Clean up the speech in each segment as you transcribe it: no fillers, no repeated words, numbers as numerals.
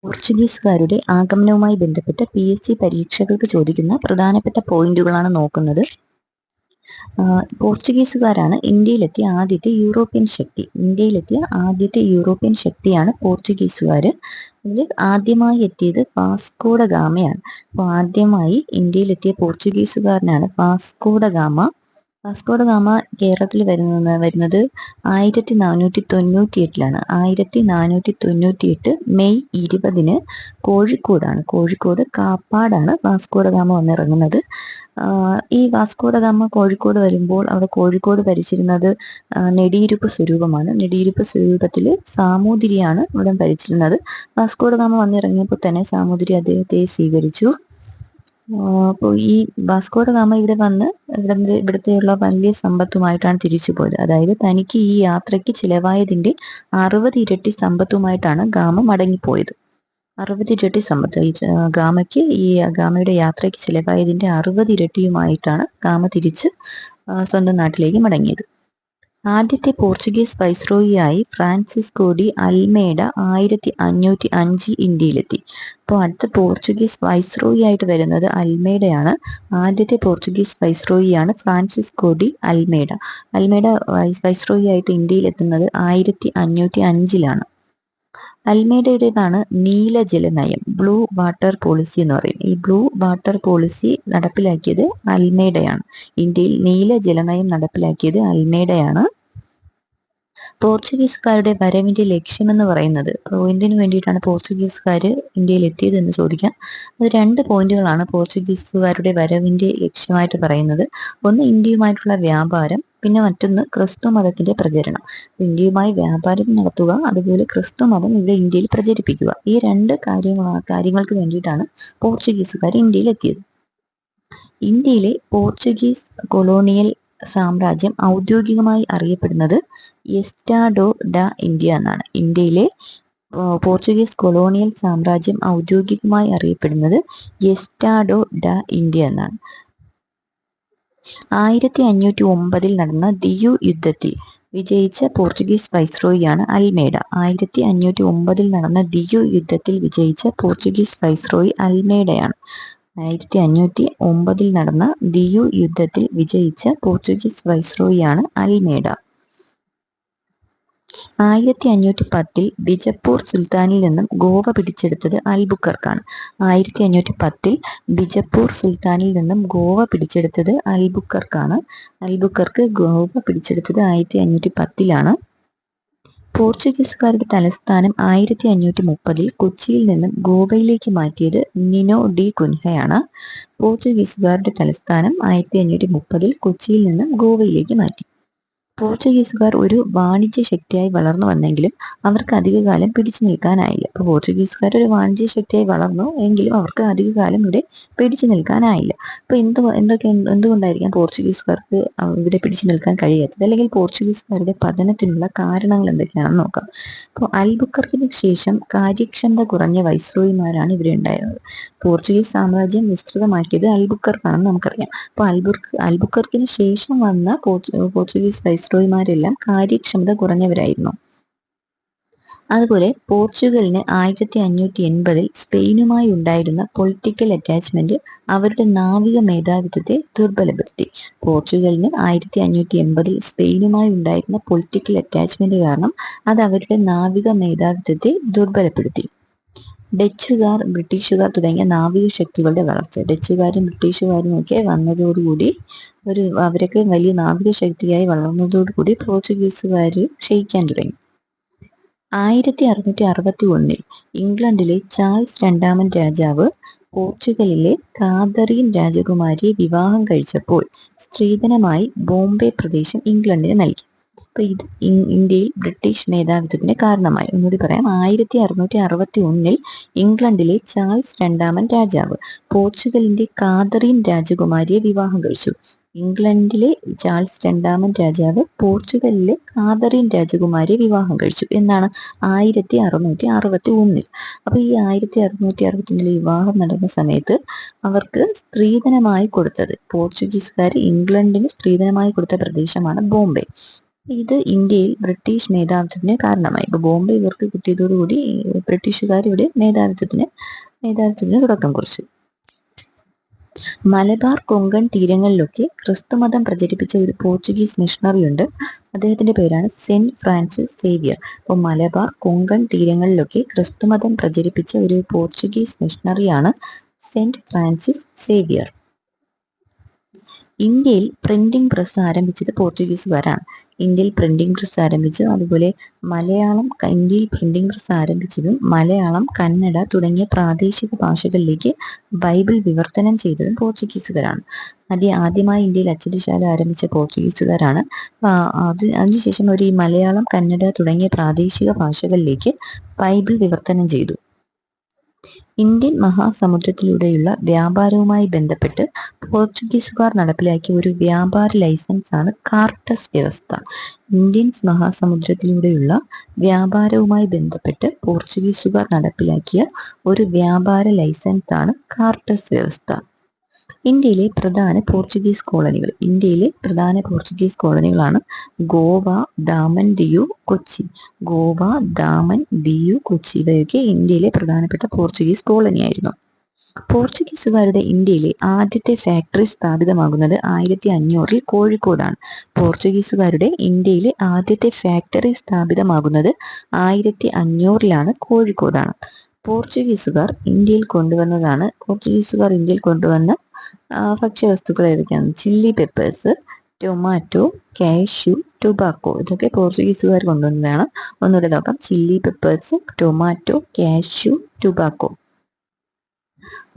പോർച്ചുഗീസുകാരുടെ ആഗമനവുമായി ബന്ധപ്പെട്ട് PSC പരീക്ഷകൾക്ക് ചോദിക്കുന്ന പ്രധാനപ്പെട്ട പോയിന്റുകളാണ് നോക്കുന്നത്. പോർച്ചുഗീസുകാരാണ് ഇന്ത്യയിലെത്തിയ ആദ്യത്തെ യൂറോപ്യൻ ശക്തിയാണ് പോർച്ചുഗീസുകാർ. ഇതിൽ ആദ്യമായി എത്തിയത് വാസ്കോഡ ഗാമയാണ്. അപ്പോൾ ആദ്യമായി ഇന്ത്യയിലെത്തിയ പോർച്ചുഗീസുകാരനാണ് വാസ്കോഡ ഗാമ. വാസ്കോഡ ഗാമ കേരളത്തിൽ വരുന്നത് 1498 1498 മെയ് 20 കോഴിക്കോട് കാപ്പാടാണ് വാസ്കോഡ ഗാമ വന്നിറങ്ങുന്നത്. ഈ വാസ്കോഡ ഗാമ കോഴിക്കോട് വരുമ്പോൾ അവിടെ കോഴിക്കോട് ഭരിച്ചിരുന്നത് നെടിയിരുപ്പ് സ്വരൂപമാണ്. നെടിയിരുപ്പ് സ്വരൂപത്തിൽ സാമൂതിരിയാണ് ഇവിടെ ഭരിച്ചിരുന്നത്. വാസ്കോഡ ഗാമ വന്നിറങ്ങിയപ്പോൾ തന്നെ സാമൂതിരി അദ്ദേഹത്തെ സ്വീകരിച്ചു. അപ്പോൾ ഈ വാസ്കോഡ ഗാമ ഇവിടെ വന്ന് ഇവിടുത്തെയുള്ള വലിയ സമ്പത്തുമായിട്ടാണ് തിരിച്ചു പോയത്. അതായത് തനിക്ക് ഈ യാത്രയ്ക്ക് ചിലവായതിന്റെ 60 ഇരട്ടി സമ്പത്തുമായിട്ടാണ് ഗാമ മടങ്ങിപ്പോയത്. 60 ഇരട്ടി സമ്പത്ത് ഗാമയുടെ യാത്രയ്ക്ക് ചിലവായതിന്റെ 60 ഇരട്ടിയുമായിട്ടാണ് ഗാമ തിരിച്ച് സ്വന്തം നാട്ടിലേക്ക് മടങ്ങിയത്. ആദ്യത്തെ പോർച്ചുഗീസ് വൈസ്രോയിയായി ഫ്രാൻസിസ്കോ ഡി അൽമേഡ 1505 ഇന്ത്യയിലെത്തി. അപ്പോൾ അടുത്ത പോർച്ചുഗീസ് വൈസ്രോയി ആയിട്ട് വരുന്നത് അൽമേഡയാണ്. ആദ്യത്തെ പോർച്ചുഗീസ് വൈസ്രോയിയാണ് Francisco de Almeida. Almeida viceroy ആയിട്ട് ഇന്ത്യയിലെത്തുന്നത് 1505 അൽമേഡയുടേതാണ് നീലജല നയം, ബ്ലൂ വാട്ടർ പോളിസി എന്ന് പറയും. ഈ ബ്ലൂ വാട്ടർ പോളിസി നടപ്പിലാക്കിയത് അൽമേഡയാണ്. ഇന്ത്യയിൽ നീലജലനയം നടപ്പിലാക്കിയത് അൽമേഡയാണ്. പോർച്ചുഗീസുകാരുടെ വരവിന്റെ ലക്ഷ്യമെന്ന് പറയുന്നത്, എന്തിനു വേണ്ടിയിട്ടാണ് പോർച്ചുഗീസുകാർ ഇന്ത്യയിൽ എത്തിയത് എന്ന് ചോദിക്കാം. അത് 2 പോയിന്റുകളാണ് പോർച്ചുഗീസുകാരുടെ വരവിന്റെ ലക്ഷ്യമായിട്ട് പറയുന്നത്. ഒന്ന് ഇന്ത്യയുമായിട്ടുള്ള വ്യാപാരം, പിന്നെ മറ്റൊന്ന് ക്രിസ്തു മതത്തിന്റെ പ്രചരണം. ഇന്ത്യയുമായി വ്യാപാരം നടത്തുക, അതുപോലെ ക്രിസ്തു മതം ഇവിടെ ഇന്ത്യയിൽ പ്രചരിപ്പിക്കുക. ഈ 2 കാര്യങ്ങൾക്ക് വേണ്ടിയിട്ടാണ് പോർച്ചുഗീസുകാർ ഇന്ത്യയിൽ എത്തിയത്. ഇന്ത്യയിലെ പോർച്ചുഗീസ് കൊളോണിയൽ സാമ്രാജ്യം ഔദ്യോഗികമായി അറിയപ്പെടുന്നത് എസ്റ്റാഡോ ഡ ഇന്ത്യ എന്നാണ്. ഇന്ത്യയിലെ പോർച്ചുഗീസ് കൊളോണിയൽ സാമ്രാജ്യം ഔദ്യോഗികമായി അറിയപ്പെടുന്നത് എസ്റ്റാഡോ ഡ ഇന്ത്യ എന്നാണ്. 1509 നടന്ന ദിയു യുദ്ധത്തിൽ വിജയിച്ച പോർച്ചുഗീസ് വൈസ്രോയിയാണ് അൽമേഡ. 1509 നടന്ന ദിയു യുദ്ധത്തിൽ വിജയിച്ച പോർച്ചുഗീസ് വൈസ്രോയി അൽമേഡയാണ്. 1509 നടന്ന ദിയു യുദ്ധത്തിൽ വിജയിച്ച പോർച്ചുഗീസ് വൈസ്രോയിയാണ് അൽമേഡ. 1510 ബിജപ്പൂർ സുൽത്താനിൽ നിന്നും ഗോവ പിടിച്ചെടുത്തത് അൽബുക്കർക്കാണ്. 1510 ബിജപ്പൂർ സുൽത്താനിൽ നിന്നും ഗോവ പിടിച്ചെടുത്തത് അൽബുക്കർക്കാണ്. അൽബുക്കർക്ക് ഗോവ പിടിച്ചെടുത്തത് 1510 പോർച്ചുഗീസുകാരുടെ തലസ്ഥാനം 1530 കൊച്ചിയിൽ നിന്നും ഗോവയിലേക്ക് മാറ്റിയത് നിനോ ഡി കുൻഹയാണ്. പോർച്ചുഗീസുകാരുടെ തലസ്ഥാനം 1530 കൊച്ചിയിൽ നിന്നും ഗോവയിലേക്ക് മാറ്റി. പോർച്ചുഗീസുകാർ ഒരു വാണിജ്യ ശക്തിയായി വളർന്നു വന്നെങ്കിലും അവർക്ക് അധികകാലം പിടിച്ചു നിൽക്കാനായില്ല. അപ്പോൾ പോർച്ചുഗീസുകാർ ഒരു വാണിജ്യ ശക്തിയായി വളർന്നു എങ്കിലും അവർക്ക് അധികകാലം ഇവിടെ പിടിച്ചു നിൽക്കാനായില്ല. അപ്പോൾ എന്തുകൊണ്ടായിരിക്കാം പോർച്ചുഗീസുകാർക്ക് ഇവിടെ പിടിച്ചു നിൽക്കാൻ കഴിയാത്തത്, അല്ലെങ്കിൽ പോർച്ചുഗീസുകാരുടെ പതനത്തിനുള്ള കാരണങ്ങൾ എന്തൊക്കെയാണെന്ന് നോക്കാം. അപ്പോൾ അൽബുക്കർക്കിന് ശേഷം കാര്യക്ഷമത കുറഞ്ഞ വൈസ്രോയിമാരാണ് ഇവിടെ ഉണ്ടായിരുന്നത്. പോർച്ചുഗീസ് സാമ്രാജ്യം വിസ്തൃതമാക്കിയത് അൽബുക്കർക്കാണെന്ന് നമുക്കറിയാം. അപ്പോൾ അൽബുക്കർക്കിന് ശേഷം വന്ന പോർച്ചുഗീസ് വൈസ്രോയിമാരെല്ലാം കാര്യക്ഷമത കുറഞ്ഞവരായിരുന്നു. അതുപോലെ പോർച്ചുഗലിന് 1580 സ്പെയിനുമായി ഉണ്ടായിരുന്ന പൊളിറ്റിക്കൽ അറ്റാച്ച്മെന്റ് അവരുടെ നാവിക മേധാവിത്വത്തെ ദുർബലപ്പെടുത്തി. പോർച്ചുഗലിന് 1580 സ്പെയിനുമായി ഉണ്ടായിരുന്ന പൊളിറ്റിക്കൽ അറ്റാച്ച്മെന്റ് കാരണം അത് അവരുടെ നാവിക മേധാവിത്വത്തെ ദുർബലപ്പെടുത്തി. ഡച്ചുകാർ, ബ്രിട്ടീഷുകാർ തുടങ്ങിയ നാവിക ശക്തികളുടെ വളർച്ച, ഡച്ചുകാരും ബ്രിട്ടീഷുകാരും ഒക്കെ വന്നതോടുകൂടി അവരൊക്കെ വലിയ നാവിക ശക്തിയായി വളർന്നതോടുകൂടി പോർച്ചുഗീസുകാർ ക്ഷയിക്കാൻ തുടങ്ങി. 1661 ഇംഗ്ലണ്ടിലെ ചാൾസ് രണ്ടാമൻ രാജാവ് പോർച്ചുഗലിലെ കാതറീൻ രാജകുമാരിയെ വിവാഹം കഴിച്ചപ്പോൾ സ്ത്രീധനമായി ബോംബെ പ്രദേശം ഇംഗ്ലണ്ടിന് നൽകി. അപ്പൊ ഇത് ഇന്ത്യയിൽ ബ്രിട്ടീഷ് മേധാവിത്വത്തിന് കാരണമായി. ഒന്നുകൂടി പറയാം, 1661 ഇംഗ്ലണ്ടിലെ ചാൾസ് രണ്ടാമൻ രാജാവ് പോർച്ചുഗലിന്റെ കാതറീൻ രാജകുമാരിയെ വിവാഹം കഴിച്ചു. ഇംഗ്ലണ്ടിലെ ചാൾസ് രണ്ടാമൻ രാജാവ് പോർച്ചുഗലിലെ കാതറീൻ രാജകുമാരിയെ വിവാഹം കഴിച്ചു എന്നാണ് 1661. അപ്പൊ ഈ 1661 വിവാഹം നടന്ന സമയത്ത് അവർക്ക് സ്ത്രീധനമായി കൊടുത്തത്, പോർച്ചുഗീസുകാർ ഇംഗ്ലണ്ടിന് സ്ത്രീധനമായി കൊടുത്ത പ്രദേശമാണ് ബോംബെ. ഇത് ഇന്ത്യയിൽ ബ്രിട്ടീഷ് മേധാവിത്വത്തിന് കാരണമായി. ഇപ്പോൾ ബോംബെ ഇവർക്ക് കിട്ടിയതോടുകൂടി ബ്രിട്ടീഷുകാർ ഇവിടെ മേധാവിത്വത്തിന് തുടക്കം കുറിച്ചു. മലബാർ കൊങ്കൺ തീരങ്ങളിലൊക്കെ ക്രിസ്തുമതം പ്രചരിപ്പിച്ച ഒരു പോർച്ചുഗീസ് മിഷണറി ഉണ്ട്. അദ്ദേഹത്തിന്റെ പേരാണ് സെന്റ് ഫ്രാൻസിസ് സേവിയർ. അപ്പോൾ മലബാർ കൊങ്കൺ തീരങ്ങളിലൊക്കെ ക്രിസ്തുമതം പ്രചരിപ്പിച്ച ഒരു പോർച്ചുഗീസ് മിഷണറിയാണ് സെന്റ് ഫ്രാൻസിസ് സേവിയർ. ഇന്ത്യയിൽ പ്രിന്റിംഗ് പ്രസ് ആരംഭിച്ചത് പോർച്ചുഗീസുകാരാണ്. ഇന്ത്യയിൽ പ്രിന്റിംഗ് പ്രസ് ആരംഭിച്ചു. അതുപോലെ ഇന്ത്യയിൽ പ്രിന്റിംഗ് പ്രസ് ആരംഭിച്ചതും മലയാളം, കന്നഡ തുടങ്ങിയ പ്രാദേശിക ഭാഷകളിലേക്ക് ബൈബിൾ വിവർത്തനം ചെയ്തതും പോർച്ചുഗീസുകാരാണ്. ആദ്യമായി ഇന്ത്യയിൽ അച്ചടിശാല ആരംഭിച്ച പോർച്ചുഗീസുകാരാണ്. അതിനുശേഷം അവർ ഈ മലയാളം, കന്നഡ തുടങ്ങിയ പ്രാദേശിക ഭാഷകളിലേക്ക് ബൈബിൾ വിവർത്തനം ചെയ്തു. ഇന്ത്യൻ മഹാസമുദ്രത്തിലൂടെയുള്ള വ്യാപാരവുമായി ബന്ധപ്പെട്ട് പോർച്ചുഗീസുകാർ നടപ്പിലാക്കിയ ഒരു വ്യാപാര ലൈസൻസാണ് കാർട്ടസ് വ്യവസ്ഥ. ഇന്ത്യൻ മഹാസമുദ്രത്തിലൂടെയുള്ള വ്യാപാരവുമായി ബന്ധപ്പെട്ട് പോർച്ചുഗീസുകാർ നടപ്പിലാക്കിയ ഒരു വ്യാപാര ലൈസൻസാണ് കാർട്ടസ് വ്യവസ്ഥ. ഇന്ത്യയിലെ പ്രധാന പോർച്ചുഗീസ് കോളനികളാണ് ഗോവ, ദാമൻ, ദിയു, കൊച്ചി. ഇവയൊക്കെ ഇന്ത്യയിലെ പ്രധാനപ്പെട്ട പോർച്ചുഗീസ് കോളനിയായിരുന്നു. പോർച്ചുഗീസുകാരുടെ ഇന്ത്യയിലെ ആദ്യത്തെ ഫാക്ടറി സ്ഥാപിതമാകുന്നത് 1500 കോഴിക്കോടാണ്. പോർച്ചുഗീസുകാരുടെ ഇന്ത്യയിലെ ആദ്യത്തെ ഫാക്ടറി സ്ഥാപിതമാകുന്നത് 1500 കോഴിക്കോടാണ്. പോർച്ചുഗീസുകാർ ഇന്ത്യയിൽ കൊണ്ടുവന്ന ഭക്ഷ്യവസ്തുക്കൾ ഏതൊക്കെയാണ്? Chilli peppers, tomato, cashew, tobacco. ഇതൊക്കെ പോർച്ചുഗീസുകാർ കൊണ്ടുവന്നതാണ്. ഒന്നുകൂടെ നോക്കാം. Chilli peppers, tomato, cashew, tobacco.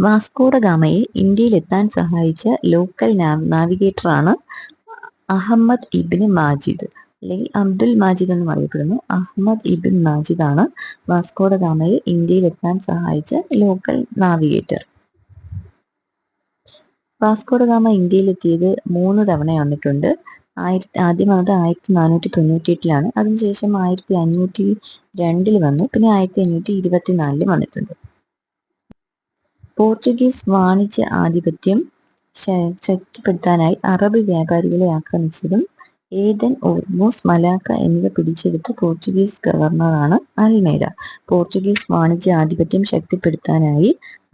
Vasco da ഗാമയെ ഇന്ത്യയിലെത്താൻ സഹായിച്ച ലോക്കൽ നാവിഗേറ്ററാണ് അഹമ്മദ് ഇബ്ൻ മാജിദ്, അല്ലെങ്കിൽ അബ്ദുൽ മാജിദ് എന്നും അറിയപ്പെടുന്നു. അഹമ്മദ് ഇബ്ൻ മാജിദ് ആണ് വാസ്കോഡ ഗാമയെ ഇന്ത്യയിലെത്താൻ സഹായിച്ച ലോക്കൽ നാവിഗേറ്റർ. വാസ്കോഡ ഗാമ ഇന്ത്യയിലെത്തിയത് 3 തവണ വന്നിട്ടുണ്ട്. ആദ്യം വന്നത് 1498 അതിനുശേഷം 1502 വന്നു. പിന്നെ 1524 വന്നിട്ടുണ്ട്. പോർച്ചുഗീസ് വാണിജ്യ ആധിപത്യം ശക്തിപ്പെടുത്താനായി അറബ് വ്യാപാരികളെ ആക്രമിച്ചതും ഏദൻ, ഓർമോസ്, മലാക്ക എന്നിവ പിടിച്ചെടുത്ത പോർച്ചുഗീസ് ഗവർണറാണ് അൽമേഡ. പോർച്ചുഗീസ് വാണിജ്യ ആധിപത്യം ശക്തിപ്പെടുത്താനായി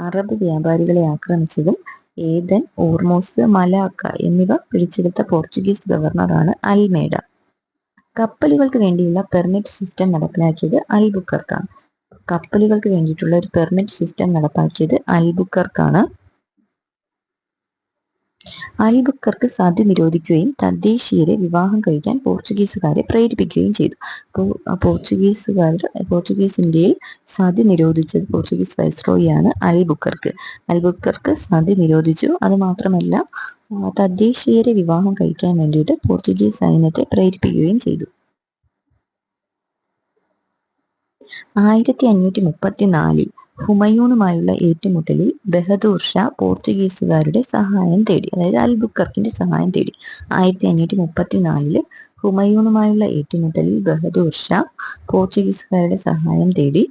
അറബ് വ്യാപാരികളെ ആക്രമിച്ചതും ഏദൻ, ഓർമോസ്, മലാക്ക എന്നിവ പിടിച്ചെടുത്ത പോർച്ചുഗീസ് ഗവർണറാണ് അൽമേഡ. കപ്പലുകൾക്ക് വേണ്ടിയുള്ള പെർമിറ്റ് സിസ്റ്റം നടപ്പിലാക്കിയത് അൽബുക്കർക്കാണ്. കപ്പലുകൾക്ക് വേണ്ടിയിട്ടുള്ള ഒരു പെർമിറ്റ് സിസ്റ്റം നടപ്പാക്കിയത് അൽബുക്കർക്കാണ്. അൽബുക്കർക്ക് സതി നിരോധിക്കുകയും തദ്ദേശീയരെ വിവാഹം കഴിക്കാൻ പോർച്ചുഗീസുകാരെ പ്രേരിപ്പിക്കുകയും ചെയ്തു. പോർച്ചുഗീസ് ഇന്ത്യയിൽ സതി നിരോധിച്ചത് പോർച്ചുഗീസ് വൈസ്രോയിയാണ് അൽബുക്കർക്ക് സതി നിരോധിച്ചു. അതുമാത്രമല്ല, തദ്ദേശീയരെ വിവാഹം കഴിക്കാൻ വേണ്ടിയിട്ട് പോർച്ചുഗീസ് സൈന്യത്തെ പ്രേരിപ്പിക്കുകയും ചെയ്തു. 1534 ഹുമയൂണുമായുള്ള ഏറ്റുമുട്ടലിൽ ബഹദൂർ ഷാ പോർച്ചുഗീസുകാരുടെ സഹായം തേടി, അതായത് അൽബുക്കർക്കിന്റെ സഹായം തേടി. 1534 ഹുമയൂണുമായുള്ള ഏറ്റുമുട്ടലിൽ ബഹദൂർ ഷാ പോർച്ചുഗീസുകാരുടെ സഹായം തേടി.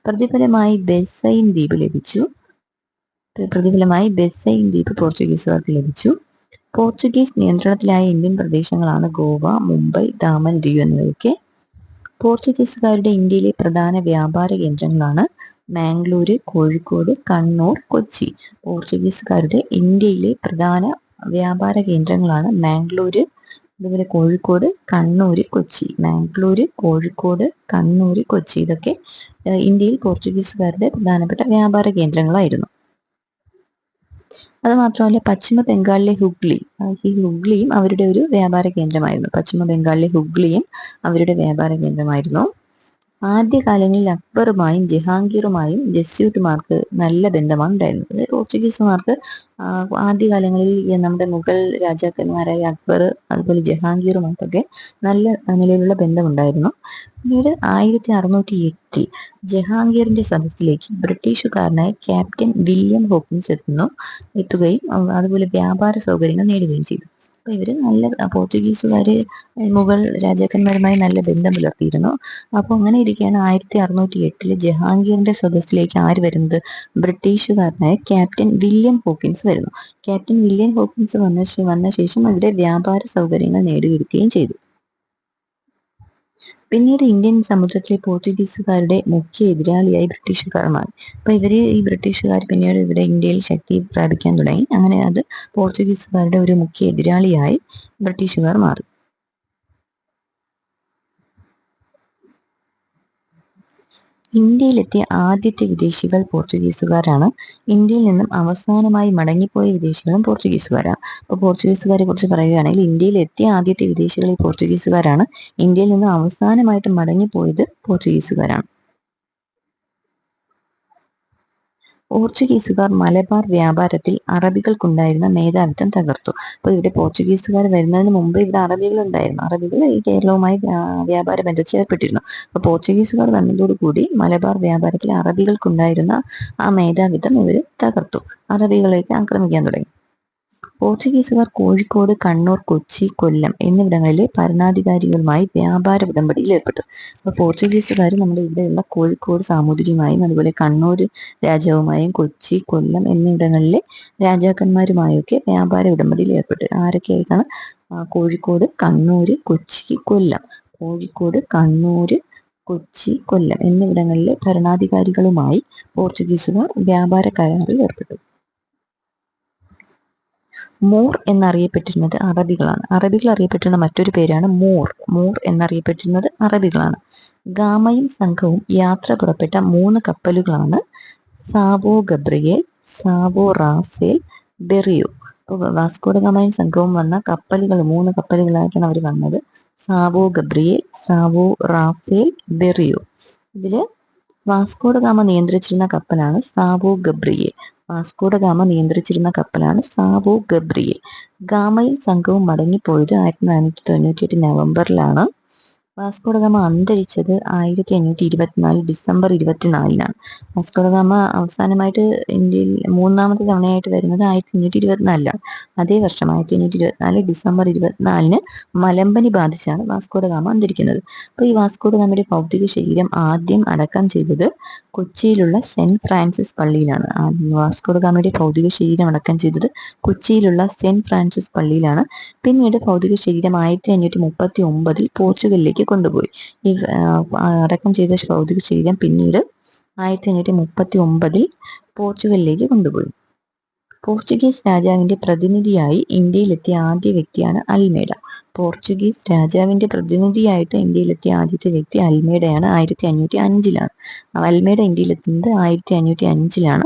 പ്രതിഫലമായി ബെസൈൻ ദ്വീപ് പോർച്ചുഗീസുകാർക്ക് ലഭിച്ചു. പോർച്ചുഗീസ് നിയന്ത്രണത്തിലായ ഇന്ത്യൻ പ്രദേശങ്ങളാണ് ഗോവ, മുംബൈ, ദാമൻ, ദിയു എന്നിവയൊക്കെ. പോർച്ചുഗീസുകാരുടെ ഇന്ത്യയിലെ പ്രധാന വ്യാപാര കേന്ദ്രങ്ങളാണ് മാംഗ്ലൂര്, കോഴിക്കോട്, കണ്ണൂർ, കൊച്ചി. പോർച്ചുഗീസുകാരുടെ ഇന്ത്യയിലെ പ്രധാന വ്യാപാര കേന്ദ്രങ്ങളാണ് മാംഗ്ലൂര്, അതുപോലെ കോഴിക്കോട്, കണ്ണൂര്, കൊച്ചി. ഇതൊക്കെ ഇന്ത്യയിൽ പോർച്ചുഗീസുകാരുടെ പ്രധാനപ്പെട്ട വ്യാപാര കേന്ദ്രങ്ങളായിരുന്നു. അതുമാത്രമല്ല, പശ്ചിമ ബംഗാളിലെ ഹുഗ്ലിയും അവരുടെ ഒരു വ്യാപാര കേന്ദ്രമായിരുന്നു. ആദ്യകാലങ്ങളിൽ അക്ബറുമായും ജഹാംഗീറുമായും ജസ്യൂട്ടുമാർക്ക് നല്ല ബന്ധമാണ് ഉണ്ടായിരുന്നത്. പോർച്ചുഗീസുമാർക്ക് ആദ്യകാലങ്ങളിൽ നമ്മുടെ മുഗൾ രാജാക്കന്മാരായ അക്ബർ, അതുപോലെ ജഹാംഗീറുമായിട്ടൊക്കെ നല്ല നിലയിലുള്ള ബന്ധമുണ്ടായിരുന്നു. പിന്നീട് 1608 ജഹാംഗീറിന്റെ സദസ്സിലേക്ക് ബ്രിട്ടീഷുകാരനായ ക്യാപ്റ്റൻ വില്യം ഹോക്കിൻസ് എത്തുകയും അതുപോലെ വ്യാപാര സൗകര്യങ്ങൾ നേടുകയും ചെയ്തു. അപ്പൊ ഇവര് പോർച്ചുഗീസുകാര് മുഗൾ രാജാക്കന്മാരുമായി നല്ല ബന്ധം പുലർത്തിയിരുന്നു. അപ്പൊ അങ്ങനെ ഇരിക്കുകയാണ് 1608 ജഹാംഗീറിന്റെ സദസ്സിലേക്ക് ആര് വരുന്നത്? ബ്രിട്ടീഷുകാരനായ ക്യാപ്റ്റൻ വില്യം ഹോക്കിൻസ് വരുന്നു. ക്യാപ്റ്റൻ വില്യം ഹോക്കിൻസ് വന്ന ശേഷം ഇവിടെ വ്യാപാര സൗകര്യങ്ങൾ നേടിയെടുക്കുകയും ചെയ്തു. പിന്നീട് ഇന്ത്യൻ സമുദ്രത്തിലെ പോർച്ചുഗീസുകാരുടെ മുഖ്യ എതിരാളിയായി ബ്രിട്ടീഷുകാർ മാറി. അപ്പൊ ഈ ബ്രിട്ടീഷുകാർ പിന്നീട് ഇവിടെ ഇന്ത്യയിൽ ശക്തി പ്രാപിക്കാൻ തുടങ്ങി. അങ്ങനെ അത് പോർച്ചുഗീസുകാരുടെ ഒരു മുഖ്യ എതിരാളിയായി ബ്രിട്ടീഷുകാർ മാറി. ഇന്ത്യയിലെത്തിയ ആദ്യത്തെ വിദേശികൾ പോർച്ചുഗീസുകാരാണ്. ഇന്ത്യയിൽ നിന്നും അവസാനമായി മടങ്ങിപ്പോയ വിദേശികളും പോർച്ചുഗീസുകാരാണ്. അപ്പോൾ പോർച്ചുഗീസുകാരെ കുറിച്ച് പറയുകയാണെങ്കിൽ ഇന്ത്യയിൽ എത്തിയ ആദ്യത്തെ വിദേശികൾ ഈ പോർച്ചുഗീസുകാരാണ്. ഇന്ത്യയിൽ നിന്നും അവസാനമായിട്ട് മടങ്ങിപ്പോയത് പോർച്ചുഗീസുകാരാണ്. പോർച്ചുഗീസുകാർ മലബാർ വ്യാപാരത്തിൽ അറബികൾക്കുണ്ടായിരുന്ന മേധാവിത്വം തകർത്തു. അപ്പോൾ ഇവിടെ പോർച്ചുഗീസുകാർ വരുന്നതിന് മുമ്പ് ഇവിടെ അറബികൾ ഉണ്ടായിരുന്നു. അറബികൾ ഈ കേരളവുമായി വ്യാപാര ബന്ധത്തിൽ ഏർപ്പെട്ടിരുന്നു. അപ്പോൾ പോർച്ചുഗീസുകാർ വന്നതോടുകൂടി മലബാർ വ്യാപാരത്തിൽ അറബികൾക്കുണ്ടായിരുന്ന ആ മേധാവിത്വം ഇവർ തകർത്തു. അറബികളേക്ക് ആക്രമിക്കാൻ തുടങ്ങി. പോർച്ചുഗീസുകാർ കോഴിക്കോട്, കണ്ണൂർ, കൊച്ചി, കൊല്ലം എന്നിവിടങ്ങളിലെ ഭരണാധികാരികളുമായി വ്യാപാര ഉടമ്പടിയിൽ ഏർപ്പെട്ടു. അപ്പോൾ പോർച്ചുഗീസുകാർ നമ്മുടെ ഇവിടെയുള്ള കോഴിക്കോട് സാമൂതിരിയുമായും അതുപോലെ കണ്ണൂർ രാജാവുമായും കൊച്ചി, കൊല്ലം എന്നിവിടങ്ങളിലെ രാജാക്കന്മാരുമായൊക്കെ വ്യാപാര ഉടമ്പടിയിൽ ഏർപ്പെട്ടു. ആരൊക്കെയായിട്ടാണ്? കോഴിക്കോട്, കണ്ണൂർ, കൊച്ചി, കൊല്ലം. കോഴിക്കോട്, കണ്ണൂർ, കൊച്ചി, കൊല്ലം എന്നിവിടങ്ങളിലെ ഭരണാധികാരികളുമായി പോർച്ചുഗീസുകാർ വ്യാപാര കരാറിൽ ഏർപ്പെട്ടു. മൂർ എന്നറിയപ്പെട്ടിരുന്നത് അറബികളാണ്. അറബികൾ അറിയപ്പെട്ടിരുന്ന മറ്റൊരു പേരാണ് മൂർ. മൂർ എന്നറിയപ്പെട്ടിരുന്നത് അറബികളാണ്. ഗാമയും സംഘവും യാത്ര പുറപ്പെട്ട 3 കപ്പലുകളാണ് Sao Gabriel, Sao Raphael, Berrio. അപ്പോൾ വാസ്കോഡ ഗാമയും സംഘവും വന്ന കപ്പലുകൾ 3 കപ്പലുകളായിട്ടാണ് അവർ വന്നത്. Sao Gabriel, Sao Raphael, Berrio. ഇതില് വാസ്കോഡ ഗാമ നിയന്ത്രിച്ചിരുന്ന കപ്പലാണ് സാവോ ഗബ്രിയേൽ. വാസ്കോഡ ഗാമ നിയന്ത്രിച്ചിരുന്ന കപ്പലാണ് സാവോ ഗബ്രിയേൽ. ഗാമയും സംഘവും മടങ്ങിപ്പോയത് 1498 നവംബറിലാണ്. വാസ്കോഡ ഗാമ അന്തരിച്ചത് 1524 ഡിസംബർ 24-നാണ്. വാസ്കോഡ ഗാമ അവസാനമായിട്ട് ഇന്ത്യയിൽ 3-ാമത്തെ തവണയായിട്ട് വരുന്നത് 1524-ലാണ്. അതേ വർഷം 1524 ഡിസംബർ 24-ന് മലമ്പനി ബാധിച്ചാണ് വാസ്കോഡ ഗാമ അന്തരിക്കുന്നത്. അപ്പോൾ ഈ വാസ്കോഡ ഗാമയുടെ ഭൗതിക ശരീരം ആദ്യം അടക്കം ചെയ്തത് കൊച്ചിയിലുള്ള സെന്റ് ഫ്രാൻസിസ് പള്ളിയിലാണ്. വാസ്കോഡ ഗാമയുടെ ഭൗതിക ശരീരം അടക്കം ചെയ്തത് കൊച്ചിയിലുള്ള സെന്റ് ഫ്രാൻസിസ് പള്ളിയിലാണ്. പിന്നീട് ഭൗതിക ശരീരം 1539-ൽ പോർച്ചുഗലിലേക്ക് കൊണ്ടുപോയി. ഈ അടക്കം ചെയ്ത ഭൗതിക ശരീരം പിന്നീട് 1539-ൽ പോർച്ചുഗലിലേക്ക് കൊണ്ടുപോയി. പോർച്ചുഗീസ് രാജാവിന്റെ പ്രതിനിധിയായി ഇന്ത്യയിലെത്തിയ ആദ്യ വ്യക്തിയാണ് അൽമേഡ. പോർച്ചുഗീസ് രാജാവിന്റെ പ്രതിനിധിയായിട്ട് ഇന്ത്യയിലെത്തിയ ആദ്യത്തെ വ്യക്തി അൽമേഡയാണ്. 1505-ലാണ്. അൽമേഡ ഇന്ത്യയിലെത്തുന്നത് 1505-ലാണ്.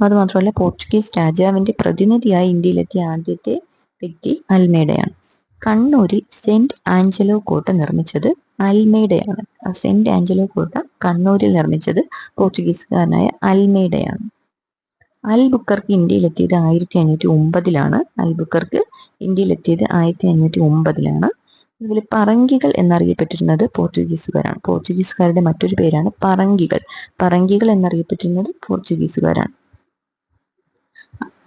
അതുമാത്രമല്ല പോർച്ചുഗീസ് രാജാവിന്റെ പ്രതിനിധിയായി ഇന്ത്യയിലെത്തിയ ആദ്യത്തെ വ്യക്തി അൽമേഡയാണ്. കണ്ണൂരിൽ സെന്റ് ആഞ്ചലോ കോട്ട നിർമ്മിച്ചത് അൽമേഡയാണ്. സെന്റ് ആഞ്ചലോ കോട്ട കണ്ണൂരിൽ നിർമ്മിച്ചത് പോർച്ചുഗീസുകാരനായ അൽമേഡയാണ്. അൽബുക്കർക്ക് ഇന്ത്യയിലെത്തിയത് 1509-ലാണ്. അൽബുക്കർക്ക് ഇന്ത്യയിലെത്തിയത് 1509-ലാണ്. അതുപോലെ പറങ്കികൾ എന്നറിയപ്പെട്ടിരുന്നത് പോർച്ചുഗീസുകാരാണ്. പോർച്ചുഗീസുകാരുടെ മറ്റൊരു പേരാണ് പറങ്കികൾ. പറങ്കികൾ എന്നറിയപ്പെട്ടിരുന്നത് പോർച്ചുഗീസുകാരാണ്.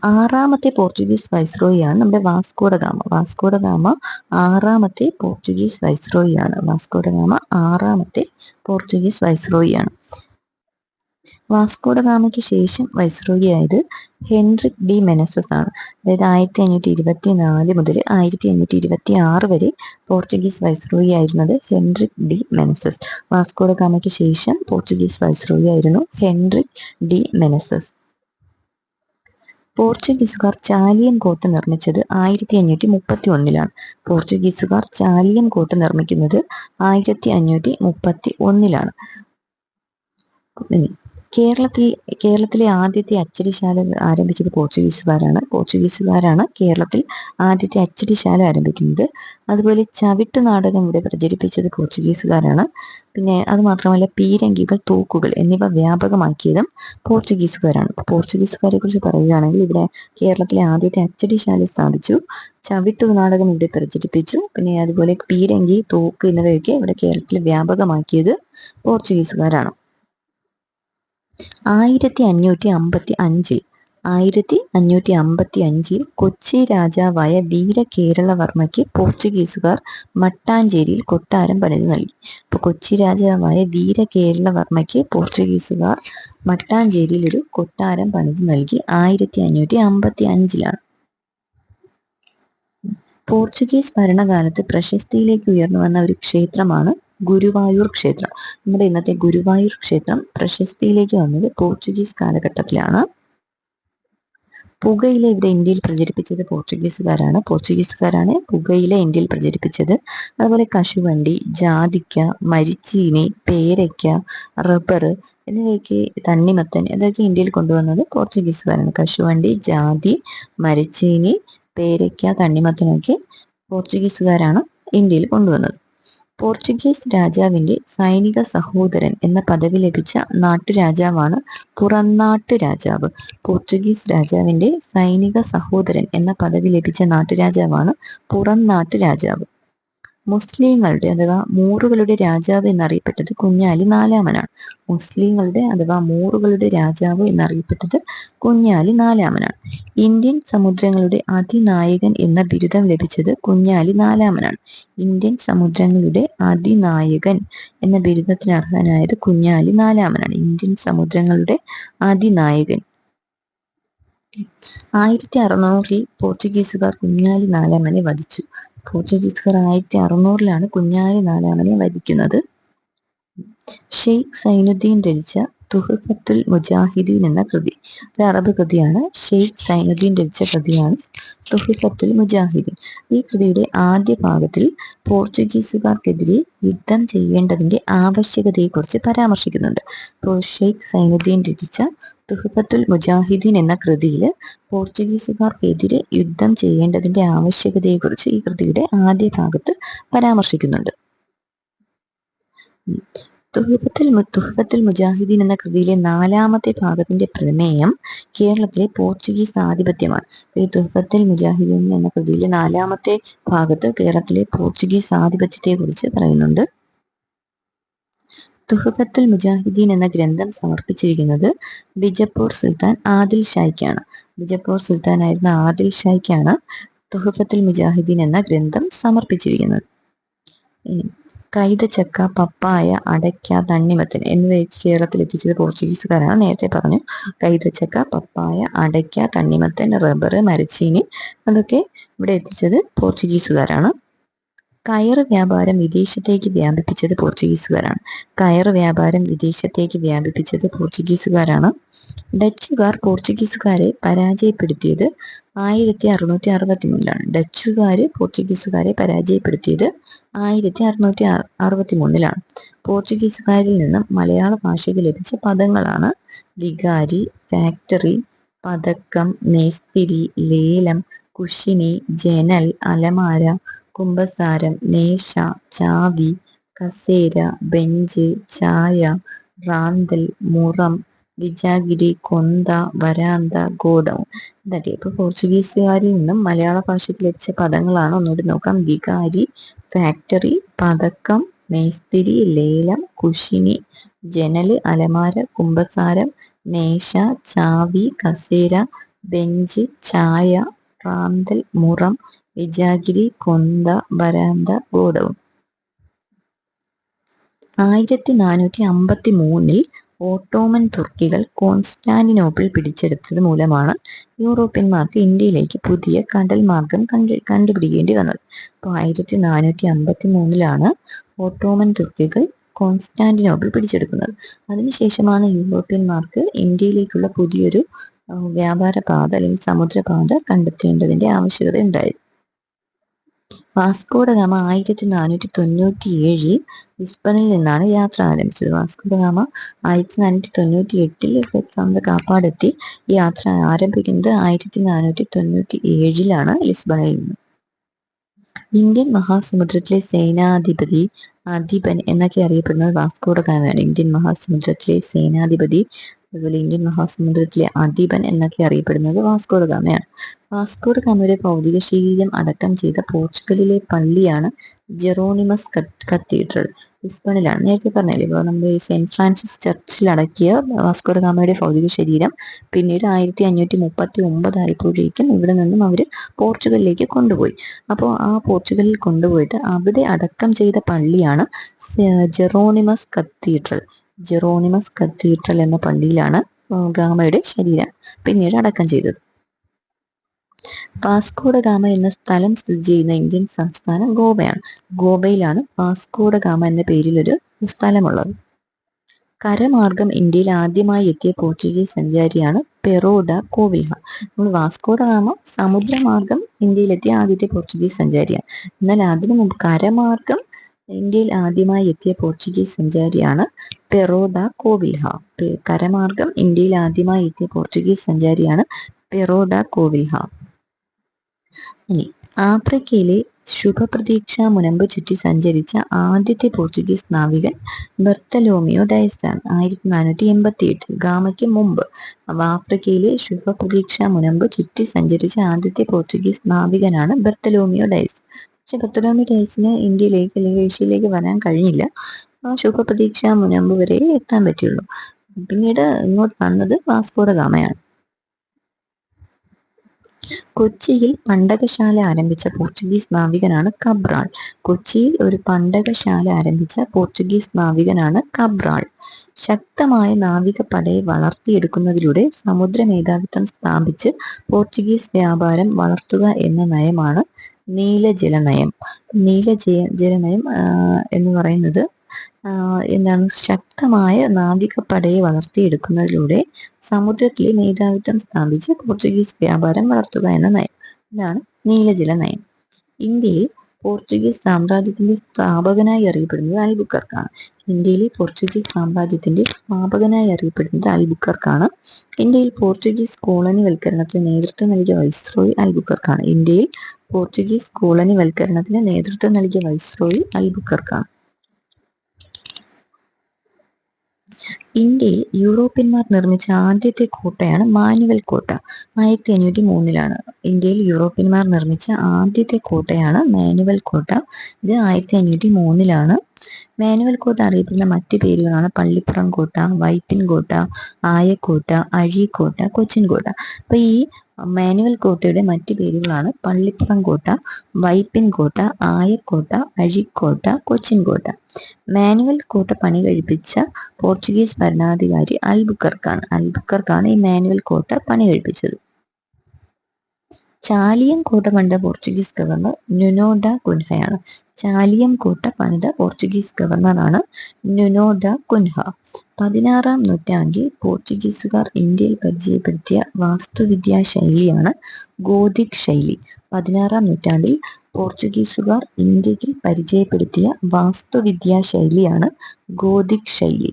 6-ാമത്തെ പോർച്ചുഗീസ് വൈസ്രോയിയാണ് നമ്മുടെ വാസ്കോഡ ഗാമ. വാസ്കോഡ ഗാമ 6-ാമത്തെ പോർച്ചുഗീസ് വൈസ്രോയിയാണ്. വാസ്കോഡ ഗാമ 6-ാമത്തെ പോർച്ചുഗീസ് വൈസ്രോയിയാണ്. വാസ്കോഡ ഗാമയ്ക്ക് ശേഷം വൈസ്രോയി ആയത് ഹെൻറിക് ഡി മെനസസ് ആണ്. അതായത് 1524 മുതൽ 1526 വരെ പോർച്ചുഗീസ് വൈസ്രോയി ആയിരുന്നത് ഹെൻറിക് ഡി മെനസസ്. വാസ്കോഡ ഗാമയ്ക്ക് ശേഷം പോർച്ചുഗീസ് വൈസ്രോയി ആയിരുന്നു ഹെൻറിക് ഡി മെനസസ്. പോർച്ചുഗീസുകാർ ചാലിയം കോട്ട നിർമ്മിച്ചത് 1531-ലാണ്. പോർച്ചുഗീസുകാർ ചാലിയം കോട്ട നിർമ്മിക്കുന്നത് 1531-ലാണ്. കേരളത്തിലെ ആദ്യത്തെ അച്ചടിശാല ആരംഭിച്ചത് പോർച്ചുഗീസുകാരാണ് കേരളത്തിൽ ആദ്യത്തെ അച്ചടിശാല ആരംഭിക്കുന്നത്. അതുപോലെ ചവിട്ട് നാടകം ഇവിടെ പ്രചരിപ്പിച്ചത് പോർച്ചുഗീസുകാരാണ്. പിന്നെ അതുമാത്രമല്ല പീരങ്കികൾ, തൂക്കുകൾ എന്നിവ വ്യാപകമാക്കിയതും പോർച്ചുഗീസുകാരാണ്. പോർച്ചുഗീസുകാരെ കുറിച്ച് പറയുകയാണെങ്കിൽ ഇവിടെ കേരളത്തിലെ ആദ്യത്തെ അച്ചടിശാല സ്ഥാപിച്ചു, ചവിട്ടു നാടകം ഇവിടെ പ്രചരിപ്പിച്ചു, പിന്നെ അതുപോലെ പീരങ്കി, തൂക്ക് എന്നിവയൊക്കെ ഇവിടെ കേരളത്തിൽ വ്യാപകമാക്കിയത് പോർച്ചുഗീസുകാരാണ്. 1555-ൽ കൊച്ചി രാജാവായ വീരകേരളവർമ്മയ്ക്ക് പോർച്ചുഗീസുകാർ മട്ടാഞ്ചേരിയിൽ കൊട്ടാരം പണിതു നൽകി. അപ്പോൾ കൊച്ചി രാജാവായ വീരകേരളവർമ്മയ്ക്ക് പോർച്ചുഗീസുകാർ മട്ടാഞ്ചേരിയിൽ ഒരു കൊട്ടാരം പണിതു നൽകി. 1555-ലാണ്. പോർച്ചുഗീസ് ഭരണകാലത്ത് പ്രശസ്തിയിലേക്ക് ഉയർന്നു വന്ന ഒരു ക്ഷേത്രമാണ് ഗുരുവായൂർ ക്ഷേത്രം. നമ്മുടെ ഇന്നത്തെ ഗുരുവായൂർ ക്ഷേത്രം പ്രശസ്തിയിലേക്ക് വന്നത് പോർച്ചുഗീസ് കാലഘട്ടത്തിലാണ്. പുകയില ഇവിടെ ഇന്ത്യയിൽ പ്രചരിപ്പിച്ചത് പോർച്ചുഗീസുകാരാണ് പുകയില ഇന്ത്യയിൽ പ്രചരിപ്പിച്ചത്. അതുപോലെ കശുവണ്ടി, ജാതിക്ക, മരിച്ചീനി, പേരയ്ക്ക, റബ്ബർ എന്നിവയൊക്കെ, തണ്ണിമത്തൻ ഇതൊക്കെ ഇന്ത്യയിൽ കൊണ്ടുവന്നത് പോർച്ചുഗീസുകാരാണ്. കശുവണ്ടി, ജാതി, മരിച്ചീനി, പേരയ്ക്ക, തണ്ണിമത്തനൊക്കെ പോർച്ചുഗീസുകാരാണ് ഇന്ത്യയിൽ കൊണ്ടുവന്നത്. പോർച്ചുഗീസ് രാജാവിന്റെ സൈനിക സഹോദരൻ എന്ന പദവി ലഭിച്ച നാട്ടുരാജാവാണ് പുറംനാട്ട് രാജാവ്. പോർച്ചുഗീസ് രാജാവിന്റെ സൈനിക സഹോദരൻ എന്ന പദവി ലഭിച്ച നാട്ടുരാജാവാണ് പുറംനാട്ട് രാജാവ്. മുസ്ലിങ്ങളുടെ അഥവാ മൂറുകളുടെ രാജാവ് എന്നറിയപ്പെട്ടത് കുഞ്ഞാലി നാലാമനാണ്. മുസ്ലിങ്ങളുടെ അഥവാ മൂറുകളുടെ രാജാവ് എന്നറിയപ്പെട്ടത് കുഞ്ഞാലി നാലാമനാണ്. ഇന്ത്യൻ സമുദ്രങ്ങളുടെ അതിനായകൻ എന്ന ബിരുദം ലഭിച്ചത് കുഞ്ഞാലി നാലാമനാണ്. ഇന്ത്യൻ സമുദ്രങ്ങളുടെ അതിനായകൻ എന്ന ബിരുദത്തിന് അർഹനായത് കുഞ്ഞാലി നാലാമനാണ്. ഇന്ത്യൻ സമുദ്രങ്ങളുടെ അതിനായകൻ. 1600 പോർച്ചുഗീസുകാർ കുഞ്ഞാലി നാലാമനെ വധിച്ചു. പോർച്ചുഗീസുകാർ 1600 കുഞ്ഞാലി നാലാമനെ വധിക്കുന്നത്. ഷെയ്ഖ് സൈനുദ്ദീൻ രചിച്ച തുഹ്ഫത്തുൽ മുജാഹിദീൻ എന്ന കൃതി ഒരു അറബ് കൃതിയാണ്. ഷെയ്ഖ് സൈനുദ്ദീൻ രചിച്ച കൃതിയാണ് തുഹ്ഫത്തുൽ മുജാഹിദീൻ. ഈ കൃതിയുടെ ആദ്യ ഭാഗത്തിൽ പോർച്ചുഗീസുകാർക്കെതിരെ യുദ്ധം ചെയ്യേണ്ടതിന്റെ ആവശ്യകതയെക്കുറിച്ച് പരാമർശിക്കുന്നുണ്ട്. അപ്പോൾ ഷെയ്ഖ് സൈനുദ്ദീൻ രചിച്ച തുഹ്ഫത്തുൽ മുജാഹിദീൻ എന്ന കൃതിയിൽ പോർച്ചുഗീസുകാർക്കെതിരെ യുദ്ധം ചെയ്യേണ്ടതിന്റെ ആവശ്യകതയെക്കുറിച്ച് ഈ കൃതിയുടെ ആദ്യ ഭാഗത്ത് പരാമർശിക്കുന്നുണ്ട്. തുഹ്ഫത്തുൽ മുജാഹിദീൻ എന്ന കൃതിയിലെ 4ാമത്തെ ഭാഗത്തിന്റെ പ്രമേയം കേരളത്തിലെ പോർച്ചുഗീസ് ആധിപത്യമാണ്. ഈ തുഹ്ഫത്തുൽ മുജാഹിദീൻ എന്ന കൃതിയിലെ 4ാമത്തെ ഭാഗത്ത് കേരളത്തിലെ പോർച്ചുഗീസ് ആധിപത്യത്തെക്കുറിച്ച് പറയുന്നുണ്ട്. തുഹ്ഫത്തുൽ മുജാഹിദീൻ എന്ന ഗ്രന്ഥം സമർപ്പിച്ചിരിക്കുന്നത് ബിജപ്പൂർ സുൽത്താൻ ആദിൽ ഷായ്ക്കാണ്. ബിജപ്പൂർ സുൽത്താനായിരുന്ന ആദിൽ ഷായ്ക്കാണ് തുഹ്ഫത്തുൽ മുജാഹിദീൻ എന്ന ഗ്രന്ഥം സമർപ്പിച്ചിരിക്കുന്നത്. കൈതച്ചക്ക, പപ്പായ, അടയ്ക്ക, തണ്ണിമത്തൻ എന്നിവ കേരളത്തിൽ എത്തിച്ചത് പോർച്ചുഗീസുകാരാണ്. നേരത്തെ പറഞ്ഞു, കൈതച്ചക്ക, പപ്പായ, അടയ്ക്ക, തണ്ണിമത്തൻ, റബ്ബർ, മരച്ചീനി അതൊക്കെ ഇവിടെ എത്തിച്ചത് പോർച്ചുഗീസുകാരാണ്. കയർ വ്യാപാരം വിദേശത്തേക്ക് വ്യാപിപ്പിച്ചത് പോർച്ചുഗീസുകാരാണ്. കയർ വ്യാപാരം വിദേശത്തേക്ക് വ്യാപിപ്പിച്ചത് പോർച്ചുഗീസുകാരാണ്. ഡച്ചുകാർ പോർച്ചുഗീസുകാരെ പരാജയപ്പെടുത്തിയത് 1663 ഡച്ചുകാര് പോർച്ചുഗീസുകാരെ പരാജയപ്പെടുത്തിയത് 1663 പോർച്ചുഗീസുകാരിൽ നിന്നും മലയാള ഭാഷയ്ക്ക് ലഭിച്ച പദങ്ങളാണ് വികാരി, ഫാക്ടറി, പതക്കം, മേസ്തിരി, ലേലം, കുശിനി, ജനൽ, അലമാര, കുമ്പസാരം, മേശ, ചാവി, കസേര, ബെഞ്ച്, ചായ, റാന്തൽ, മുറം, വിജാഗിരി, കൊന്ത, വരാന്ത, ഗോഡൗൺ ഇതൊക്കെ ഇപ്പോൾ പോർച്ചുഗീസുകാരിൽ നിന്നും മലയാള ഭാഷയ്ക്ക് ലഭിച്ച പദങ്ങളാണ്. ഒന്നുകൂടി നോക്കാം. വികാരി, ഫാക്ടറി, പതക്കം, മേസ്തിരി, ലേലം, കുശിനി, ജനല്, അലമാര, കുമ്പസാരം, മേശ, ചാവി, കസേര, ബെഞ്ച്, ചായ, റാന്തൽ, മുറം, വിജാഗിരി, കൊന്ത, വരാന്ത, ഗോഡൗൺ. 1453 ഓട്ടോമൻ തുർക്കികൾ കോൺസ്റ്റാന്റിനോപ്പിൾ പിടിച്ചെടുത്തത് മൂലമാണ് യൂറോപ്യന്മാർക്ക് ഇന്ത്യയിലേക്ക് പുതിയ കടൽ മാർഗം കണ്ടുപിടിക്കേണ്ടി വന്നത്. അപ്പോൾ 1453 ഓട്ടോമൻ തുർക്കികൾ കോൺസ്റ്റാന്റിനോപ്പിൾ പിടിച്ചെടുക്കുന്നത്. അതിനുശേഷമാണ് യൂറോപ്യന്മാർക്ക് ഇന്ത്യയിലേക്കുള്ള പുതിയൊരു വ്യാപാര പാത അല്ലെങ്കിൽ സമുദ്രപാത കണ്ടെത്തേണ്ടതിന്റെ ആവശ്യകത ഉണ്ടായത്. വാസ്കോ ഡ ഗാമ 1497 ലിസ്ബണിൽ നിന്നാണ് യാത്ര ആരംഭിച്ചത്. വാസ്കോ ഡ ഗാമ 1498 കാപ്പാടെത്തി. യാത്ര ആരംഭിക്കുന്നത് 1497 ലിസ്ബണിൽ നിന്ന്. ഇന്ത്യൻ മഹാസമുദ്രത്തിലെ അധിപൻ എന്നൊക്കെ അറിയപ്പെടുന്നത് വാസ്കോ ഡ ഗാമയാണ്. ഇന്ത്യൻ മഹാസമുദ്രത്തിലെ സേനാധിപതി, അതുപോലെ ഇന്ത്യൻ മഹാസമുദ്രത്തിലെ അധിപൻ എന്നൊക്കെ അറിയപ്പെടുന്നത് വാസ്കോ ഡ ഗാമയാണ്. വാസ്കോ ഡ ഗാമയുടെ ഭൗതിക ശരീരം അടക്കം ചെയ്ത പോർച്ചുഗലിലെ പള്ളിയാണ് ജെറോണിമസ് കത്തീഡ്രൽ. ലിസ്ബണിലാണ്. നേരത്തെ പറഞ്ഞില്ലേ, ഇപ്പോൾ നമ്മുടെ സെന്റ് ഫ്രാൻസിസ് ചർച്ചിൽ അടക്കിയ വാസ്കോ ഡ ഗാമയുടെ ഭൗതിക ശരീരം പിന്നീട് 1539 ആയപ്പോഴേക്കും ഇവിടെ നിന്നും അവർ പോർച്ചുഗലിലേക്ക് കൊണ്ടുപോയി. അപ്പോൾ ആ പോർച്ചുഗലിൽ കൊണ്ടുപോയിട്ട് അവിടെ അടക്കം ചെയ്ത പള്ളിയാണ് ജെറോണിമസ് കത്തീഡ്രൽ. ജെറോണിമസ് കത്തീഡ്രൽ എന്ന പള്ളിയിലാണ് ഗാമയുടെ ശരീരം പിന്നീട് അടക്കം ചെയ്തത്. വാസ്കോഡ ഗാമ എന്ന സ്ഥലം സ്ഥിതി ചെയ്യുന്ന ഇന്ത്യൻ സംസ്ഥാനം ഗോവയാണ്. ഗോവയിലാണ് വാസ്കോഡ ഗാമ എന്ന പേരിലൊരു സ്ഥലമുള്ളത്. കരമാർഗം ഇന്ത്യയിൽ ആദ്യമായി എത്തിയ പോർച്ചുഗീസ് സഞ്ചാരിയാണ് പെറോ ഡ കോവിൽഹ. നമ്മൾ വാസ്കോഡ ഗാമ സമുദ്രമാർഗം ഇന്ത്യയിലെത്തിയ ആദ്യത്തെ പോർച്ചുഗീസ് സഞ്ചാരിയാണ്. എന്നാൽ അതിനു മുമ്പ് കരമാർഗം ഇന്ത്യയിൽ ആദ്യമായി എത്തിയ പോർച്ചുഗീസ് സഞ്ചാരിയാണ് പെറോ ഡ കോവിൽഹ. കരമാർഗം ഇന്ത്യയിൽ ആദ്യമായി എത്തിയ പോർച്ചുഗീസ് സഞ്ചാരിയാണ് പെറോ ഡ കോവിൽഹ. ഇനി ആഫ്രിക്കയിലെ ശുഭപ്രതീക്ഷ മുനമ്പ് ചുറ്റി സഞ്ചരിച്ച ആദ്യത്തെ പോർച്ചുഗീസ് നാവികൻ ബർത്തലോമിയോ ഡയസ് ആണ്. 1488 ഗാമയ്ക്ക് മുമ്പ് ആഫ്രിക്കയിലെ ശുഭപ്രതീക്ഷ മുനമ്പ് ചുറ്റി സഞ്ചരിച്ച ആദ്യത്തെ പോർച്ചുഗീസ് നാവികനാണ് ബർത്തലോമിയോ ഡയസ്. പക്ഷെ ബർത്തലോമിയോ ഡയസിന് ഇന്ത്യയിലേക്ക് അല്ലെങ്കിൽ ഏഷ്യയിലേക്ക് വരാൻ കഴിഞ്ഞില്ല. ശുഭപ്രതീക്ഷ മുനമ്പ് വരെ എത്താൻ പറ്റുള്ളൂ. പിന്നീട് ഇങ്ങോട്ട് വന്നത് വാസ്കോഡ ഗാമയാണ്. കൊച്ചിയിൽ പണ്ടകശാല ആരംഭിച്ച പോർച്ചുഗീസ് നാവികനാണ് കബ്രാൾ. കൊച്ചിയിൽ ഒരു പണ്ടകശാല ആരംഭിച്ച പോർച്ചുഗീസ് നാവികനാണ് കബ്രാൾ. ശക്തമായ നാവികപ്പടയെ വളർത്തിയെടുക്കുന്നതിലൂടെ സമുദ്ര മേധാവിത്വം സ്ഥാപിച്ച് പോർച്ചുഗീസ് വ്യാപാരം വളർത്തുക എന്ന നയമാണ് നീലജല നയം. നീലജല നയം എന്ന് പറയുന്നത് എന്താണ്? ശക്തമായ നാവികപ്പടയെ വളർത്തിയെടുക്കുന്നതിലൂടെ സമുദ്രത്തിലെ മേധാവിത്വം സ്ഥാപിച്ച് പോർച്ചുഗീസ് വ്യാപാരം വളർത്തുക എന്ന നയം. ഇതാണ് നീലജല നയം. ഇന്ത്യയിൽ പോർച്ചുഗീസ് സാമ്രാജ്യത്തിന്റെ സ്ഥാപകനായി അറിയപ്പെടുന്നത് അൽബുക്കർക്കാണ്. ഇന്ത്യയിലെ പോർച്ചുഗീസ് സാമ്രാജ്യത്തിന്റെ സ്ഥാപകനായി അറിയപ്പെടുന്നത് അൽബുക്കർക്കാണ്. ഇന്ത്യയിൽ പോർച്ചുഗീസ് കോളനിവൽക്കരണത്തിന് നേതൃത്വം നൽകിയ വൈസ്രോയി അൽബുക്കർക്കാണ്. ഇന്ത്യയിൽ പോർച്ചുഗീസ് കോളനിവൽക്കരണത്തിന് നേതൃത്വം നൽകിയ വൈസ്രോയി അൽബുക്കർക്കാണ്. ഇന്ത്യയിൽ യൂറോപ്യന്മാർ നിർമ്മിച്ച ആദ്യത്തെ കോട്ടയാണ് മാനുവൽ കോട്ട. 1503 ഇന്ത്യയിൽ യൂറോപ്യന്മാർ നിർമ്മിച്ച ആദ്യത്തെ കോട്ടയാണ് മാനുവൽ കോട്ട. ഇത് 1503 മാനുവൽ കോട്ട അറിയപ്പെടുന്ന മറ്റ് പേരുകളാണ് പള്ളിപ്പുറം കോട്ട, വൈപ്പിൻ കോട്ട, ആയക്കോട്ട, അഴീക്കോട്ട, കൊച്ചിൻ കോട്ട. അപ്പൊ ഈ മാനുവൽ കോട്ടയുടെ മറ്റ് പേരുകളാണ് പള്ളിപ്പുറം കോട്ട, വൈപ്പിൻ കോട്ട, ആയക്കോട്ട, അഴീക്കോട്ട, കൊച്ചിൻ കോട്ട. മാനുവൽ കോട്ട പണി കഴിപ്പിച്ച പോർച്ചുഗീസ് ഭരണാധികാരി അൽബുക്കർക്കാണ് ഈ മാനുവൽ കോട്ട പണി കഴിപ്പിച്ചത്. ചാലിയം കോട്ട പണിത പോർച്ചുഗീസ് ഗവർണർ നുനോ ഡ കുൻഹയാണ്. ചാലിയം കോട്ട പണിത പോർച്ചുഗീസ് ഗവർണറാണ് നുനോ ഡ കുൻഹ. 16-ാം നൂറ്റാണ്ടിൽ പോർച്ചുഗീസുകാർ ഇന്ത്യയിൽ പരിചയപ്പെടുത്തിയ വാസ്തുവിദ്യാ ശൈലിയാണ് ഗോതിക് ശൈലി. 16-ാം നൂറ്റാണ്ടിൽ പോർച്ചുഗീസുകാർ ഇന്ത്യയിൽ പരിചയപ്പെടുത്തിയ വാസ്തുവിദ്യാ ശൈലിയാണ് ഗോതിക് ശൈലി.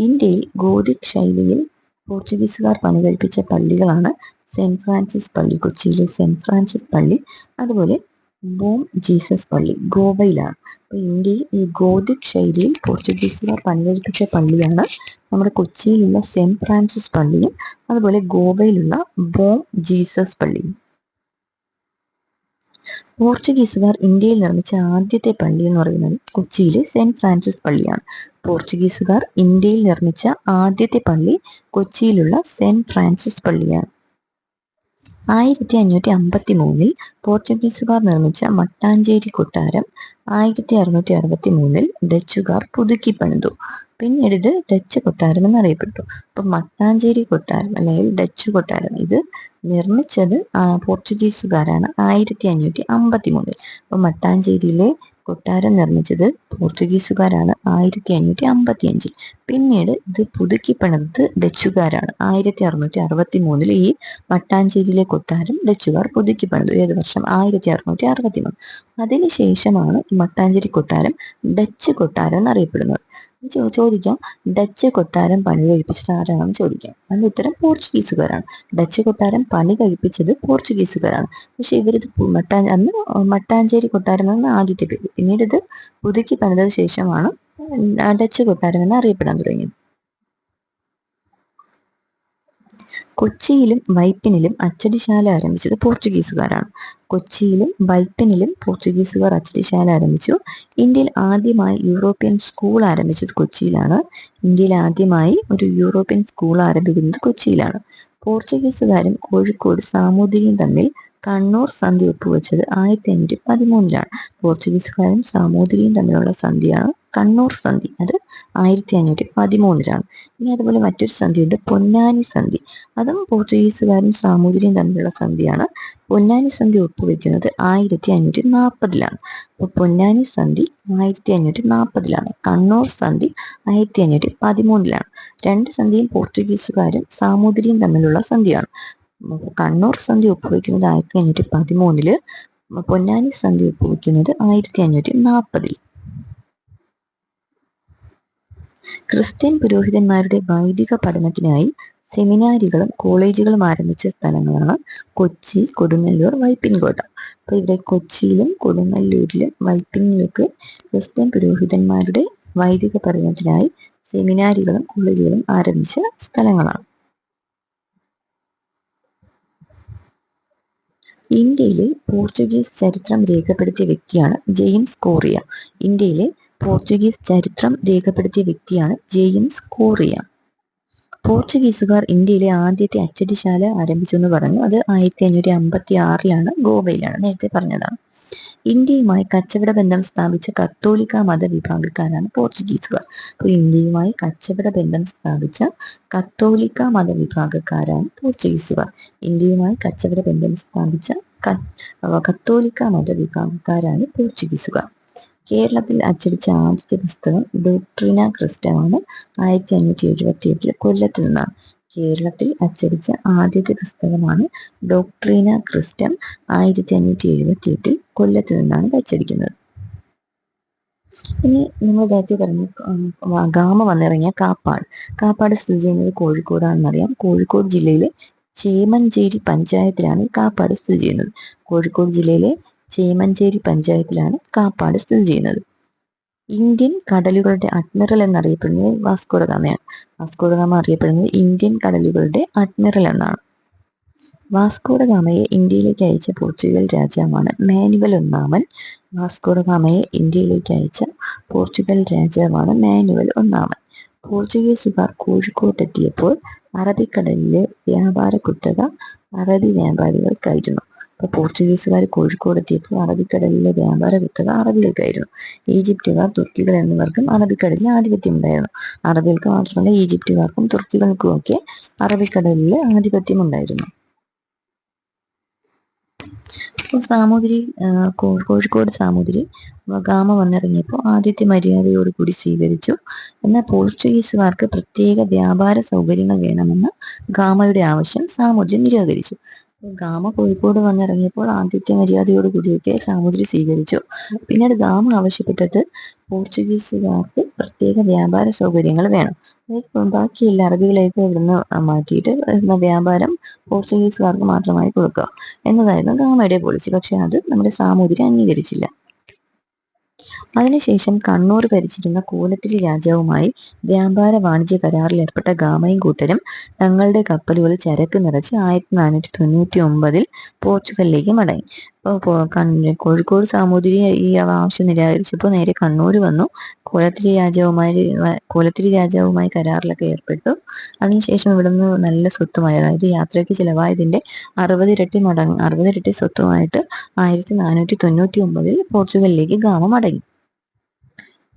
ഇന്ത്യയിൽ ഗോതിക് ശൈലിയിൽ പോർച്ചുഗീസുകാർ പണികഴിപ്പിച്ച പള്ളികളാണ് സെന്റ് ഫ്രാൻസിസ് പള്ളി, കൊച്ചിയിലെ സെന്റ് ഫ്രാൻസിസ് പള്ളി, അതുപോലെ ബോം ജീസസ് പള്ളി ഗോവയിലാണ്. അപ്പോൾ ഇന്ത്യയിൽ ഈ ഗോതിക് ശൈലിയിൽ പോർച്ചുഗീസുകാർ പണികഴിപ്പിച്ച പള്ളിയാണ് നമ്മുടെ കൊച്ചിയിലുള്ള സെന്റ് ഫ്രാൻസിസ് പള്ളിയും അതുപോലെ ഗോവയിലുള്ള ബോം ജീസസ് പള്ളിയും. പോർച്ചുഗീസുകാർ ഇന്ത്യയിൽ നിർമ്മിച്ച ആദ്യത്തെ പള്ളി എന്ന് പറയുന്നത് കൊച്ചിയിലെ സെന്റ് ഫ്രാൻസിസ് പള്ളിയാണ്. പോർച്ചുഗീസുകാർ ഇന്ത്യയിൽ നിർമ്മിച്ച ആദ്യത്തെ പള്ളി കൊച്ചിയിലുള്ള സെന്റ് ഫ്രാൻസിസ് പള്ളിയാണ്. 1553 പോർച്ചുഗീസുകാർ നിർമ്മിച്ച മട്ടാഞ്ചേരി കൊട്ടാരം 1663 ഡച്ചുകാർ പുതുക്കി പണിതു. പിന്നീട് ഇത് ഡച്ച് കൊട്ടാരം എന്നറിയപ്പെട്ടു. അപ്പൊ മട്ടാഞ്ചേരി കൊട്ടാരം അല്ലെങ്കിൽ ഡച്ച് കൊട്ടാരം ഇത് നിർമ്മിച്ചത് പോർച്ചുഗീസുകാരാണ് 1553. അപ്പൊ മട്ടാഞ്ചേരിയിലെ കൊട്ടാരം നിർമ്മിച്ചത് പോർച്ചുഗീസുകാരാണ് 1555. പിന്നീട് ഇത് പുതുക്കി പണിതത് ഡച്ചുകാരാണ്. 1663 ഈ മട്ടാഞ്ചേരിയിലെ കൊട്ടാരം ഡച്ചുകാർ പുതുക്കി പണിതു. ഏത് വർഷം? 1663. അതിനുശേഷമാണ് ഈ മട്ടാഞ്ചേരി കൊട്ടാരം ഡച്ച് കൊട്ടാരം എന്നറിയപ്പെടുന്നത്. ചോദിക്കാം, ഡച്ച് കൊട്ടാരം പണി കഴിപ്പിച്ചത് ആരാണെന്ന് ചോദിക്കാം. അതിന്റെ ഉത്തരം പോർച്ചുഗീസുകാരാണ്. ഡച്ച് കൊട്ടാരം പണി കഴിപ്പിച്ചത് പോർച്ചുഗീസുകാരാണ്. പക്ഷെ ഇവരിത് അന്ന് മട്ടാഞ്ചേരി കൊട്ടാരം എന്ന ആദ്യത്തെ പേര്, പിന്നീട് ഇത് പുതുക്കി പണിതതിനു ശേഷമാണ് ഡച്ച് കൊട്ടാരം എന്ന് അറിയപ്പെടാൻ തുടങ്ങിയത്. കൊച്ചിയിലും വൈപ്പിനിലും അച്ചടിശാല ആരംഭിച്ചത് പോർച്ചുഗീസുകാരാണ്. കൊച്ചിയിലും വൈപ്പിനിലും പോർച്ചുഗീസുകാർ അച്ചടിശാല ആരംഭിച്ചു. ഇന്ത്യയിൽ ആദ്യമായി യൂറോപ്യൻ സ്കൂൾ ആരംഭിച്ചത് കൊച്ചിയിലാണ്. ഇന്ത്യയിൽ ആദ്യമായി ഒരു യൂറോപ്യൻ സ്കൂൾ ആരംഭിക്കുന്നത് കൊച്ചിയിലാണ്. പോർച്ചുഗീസുകാരും കോഴിക്കോട് സാമൂതിരിയും തമ്മിൽ കണ്ണൂർ സന്ധി ഒപ്പുവെച്ചത് 1513. പോർച്ചുഗീസുകാരും സാമൂതിരിയും തമ്മിലുള്ള സന്ധിയാണ് കണ്ണൂർ സന്ധി, അത് 1513. ഇനി അതുപോലെ മറ്റൊരു സന്ധിയുണ്ട്, പൊന്നാനി സന്ധി. അതും പോർച്ചുഗീസുകാരും സാമൂതിരിയും തമ്മിലുള്ള സന്ധിയാണ്. പൊന്നാനി സന്ധി ഒപ്പുവെക്കുന്നത് 1540. അപ്പോൾ പൊന്നാനി സന്ധി 1540. കണ്ണൂർ സന്ധി 1513. രണ്ട് സന്ധിയും പോർച്ചുഗീസുകാരും സാമൂതിരിയും തമ്മിലുള്ള സന്ധിയാണ്. കണ്ണൂർ സന്ധി ഒപ്പുവെക്കുന്നത് 1513, പൊന്നാനി സന്ധി ഒപ്പുവെക്കുന്നത് 1540. ക്രിസ്ത്യൻ പുരോഹിതന്മാരുടെ വൈദിക പഠനത്തിനായി സെമിനാരികളും കോളേജുകളും ആരംഭിച്ച സ്ഥലങ്ങളാണ് കൊച്ചി, കൊടുങ്ങല്ലൂർ, വൈപ്പിൻകോട്ട. അപ്പോൾ ഇവിടെ കൊച്ചിയിലും കൊടുങ്ങല്ലൂരിലും വൈപ്പിനിലൊക്കെ ക്രിസ്ത്യൻ പുരോഹിതന്മാരുടെ വൈദിക പഠനത്തിനായി സെമിനാരികളും കോളേജുകളും ആരംഭിച്ച സ്ഥലങ്ങളാണ്. ഇന്ത്യയിലെ പോർച്ചുഗീസ് ചരിത്രം രേഖപ്പെടുത്തിയ വ്യക്തിയാണ് ജെയിംസ് കോറിയ. ഇന്ത്യയിലെ പോർച്ചുഗീസ് ചരിത്രം രേഖപ്പെടുത്തിയ വ്യക്തിയാണ് ജെയിംസ് കോറിയ. പോർച്ചുഗീസുകാർ ഇന്ത്യയിലെ ആദ്യത്തെ അച്ചടിശാല ആരംഭിച്ചു എന്ന് പറഞ്ഞു. അത് 1556 ഗോവയിലാണ്, നേരത്തെ പറഞ്ഞതാണ്. ഇന്ത്യയുമായി കച്ചവട ബന്ധം സ്ഥാപിച്ച കത്തോലിക്ക മതവിഭാഗക്കാരാണ് പോർച്ചുഗീസുകാർ. അപ്പോൾ ഇന്ത്യയുമായി കച്ചവട ബന്ധം സ്ഥാപിച്ച കത്തോലിക്ക മതവിഭാഗക്കാരാണ് പോർച്ചുഗീസുകാർ. ഇന്ത്യയുമായി കച്ചവട ബന്ധം സ്ഥാപിച്ച കത്തോലിക്ക മതവിഭാഗക്കാരാണ് പോർച്ചുഗീസുകാർ. കേരളത്തിൽ അച്ചടിച്ച ആദ്യത്തെ പുസ്തകം ഡോക്ട്രീന ക്രിസ്റ്റമാണ്. 1578 കൊല്ലത്ത് നിന്നാണ്. കേരളത്തിൽ അച്ചടിച്ച ആദ്യത്തെ പുസ്തകമാണ് ഡോക്ട്രീന ക്രിസ്റ്റം. 1578 കൊല്ലത്ത് നിന്നാണ് ഇത് അച്ചടിക്കുന്നത്. ഇനി നമ്മൾ നേരത്തെ പറഞ്ഞു ഗാമ വന്നിറങ്ങിയ കാപ്പാട്. കാപ്പാട് സ്ഥിതി ചെയ്യുന്നത് കോഴിക്കോടാണെന്നറിയാം. കോഴിക്കോട് ജില്ലയിലെ ചേമഞ്ചേരി പഞ്ചായത്തിലാണ് ഈ കാപ്പാട് സ്ഥിതി ചെയ്യുന്നത്. കോഴിക്കോട് ജില്ലയിലെ ചേമഞ്ചേരി പഞ്ചായത്തിലാണ് കാപ്പാട് സ്ഥിതി ചെയ്യുന്നത്. ഇന്ത്യൻ കടലുകളുടെ അഡ്മിറൽ എന്നറിയപ്പെടുന്നത് വാസ്കോ ഡ ഗാമയാണ്. വാസ്കോ ഡ ഗാമ അറിയപ്പെടുന്നത് ഇന്ത്യൻ കടലുകളുടെ അഡ്മിറൽ എന്നാണ്. വാസ്കോ ഡ ഗാമയെ ഇന്ത്യയിലേക്ക് അയച്ച പോർച്ചുഗൽ രാജാവാണ് മാനുവൽ ഒന്നാമൻ. വാസ്കോ ഡ ഗാമയെ ഇന്ത്യയിലേക്ക് അയച്ച പോർച്ചുഗൽ രാജാവാണ് മാനുവൽ ഒന്നാമൻ. പോർച്ചുഗീസുകാർ കോഴിക്കോട്ടെത്തിയപ്പോൾ അറബിക്കടലിലെ വ്യാപാര കുത്തക അറബി വ്യാപാരികൾക്കായിരുന്നു. അപ്പോൾ പോർച്ചുഗീസുകാർ കോഴിക്കോടെത്തിയപ്പോൾ അറബിക്കടലിലെ വ്യാപാര കുത്തക അറബികൾക്കായിരുന്നു. ഈജിപ്തുകാർ, തുർക്കികൾ എന്നിവർക്കും അറബിക്കടലിൽ ആധിപത്യം ഉണ്ടായിരുന്നു. അറബികൾക്ക് മാത്രമല്ല, ഈജിപ്തുകാർക്കും തുർക്കികൾക്കും ഒക്കെ അറബിക്കടലിൽ ആധിപത്യം ഉണ്ടായിരുന്നു. അപ്പോൾ സാമൂതിരി കോഴിക്കോട് സാമൂതിരി ഗാമ വന്നിറങ്ങിയപ്പോൾ ആദ്യത്തെ മര്യാദയോടുകൂടി സ്വീകരിച്ചു. എന്നാൽ പോർച്ചുഗീസുകാർക്ക് പ്രത്യേക വ്യാപാര സൗകര്യങ്ങൾ വേണമെന്ന് ഗാമയുടെ ആവശ്യം സാമൂതിരി നിരാകരിച്ചു. ഗാമ കോഴിക്കോട് വന്നിറങ്ങിയപ്പോൾ ആദ്യത്തെ മര്യാദയോടുകൂടിയൊക്കെ സാമൂതിരി സ്വീകരിച്ചു. പിന്നീട് ഗാമ ആവശ്യപ്പെട്ടത് പോർച്ചുഗീസുകാർക്ക് പ്രത്യേക വ്യാപാര സൗകര്യങ്ങൾ വേണം. അതായത് ബാക്കി എല്ലാ അറബികളെയൊക്കെ ഇവിടുന്ന് മാറ്റിയിട്ട് വ്യാപാരം പോർച്ചുഗീസുകാർക്ക് മാത്രമായി കൊടുക്കുക എന്നതായിരുന്നു ഗാമയുടെ പോളിസി. പക്ഷെ അത് നമ്മുടെ സാമൂതിരി അംഗീകരിച്ചില്ല. അതിനുശേഷം കണ്ണൂർ ഭരിച്ചിരുന്ന കോലത്തിരി രാജാവുമായി വ്യാപാര വാണിജ്യ കരാറിൽ ഏർപ്പെട്ട ഗാമയും കൂട്ടരും തങ്ങളുടെ കപ്പലുകളിൽ ചരക്ക് നിറച്ച് 1499 പോർച്ചുഗലിലേക്ക് മടങ്ങി. അപ്പോൾ കോഴിക്കോട് സാമൂതിരി ഈ ആവശ്യം നിരാകരിച്ചപ്പോൾ നേരെ കണ്ണൂർ വന്നു. കോലത്തിരി രാജാവുമായി കരാറിലൊക്കെ ഏർപ്പെട്ടു. അതിനുശേഷം ഇവിടുന്ന് നല്ല സ്വത്തുമായി, അതായത് യാത്രയ്ക്ക് ചിലവായതിന്റെ 60 ഇരട്ടി സ്വത്തുമായിട്ട് 1499 പോർച്ചുഗലിലേക്ക് ഗാമ മടങ്ങി.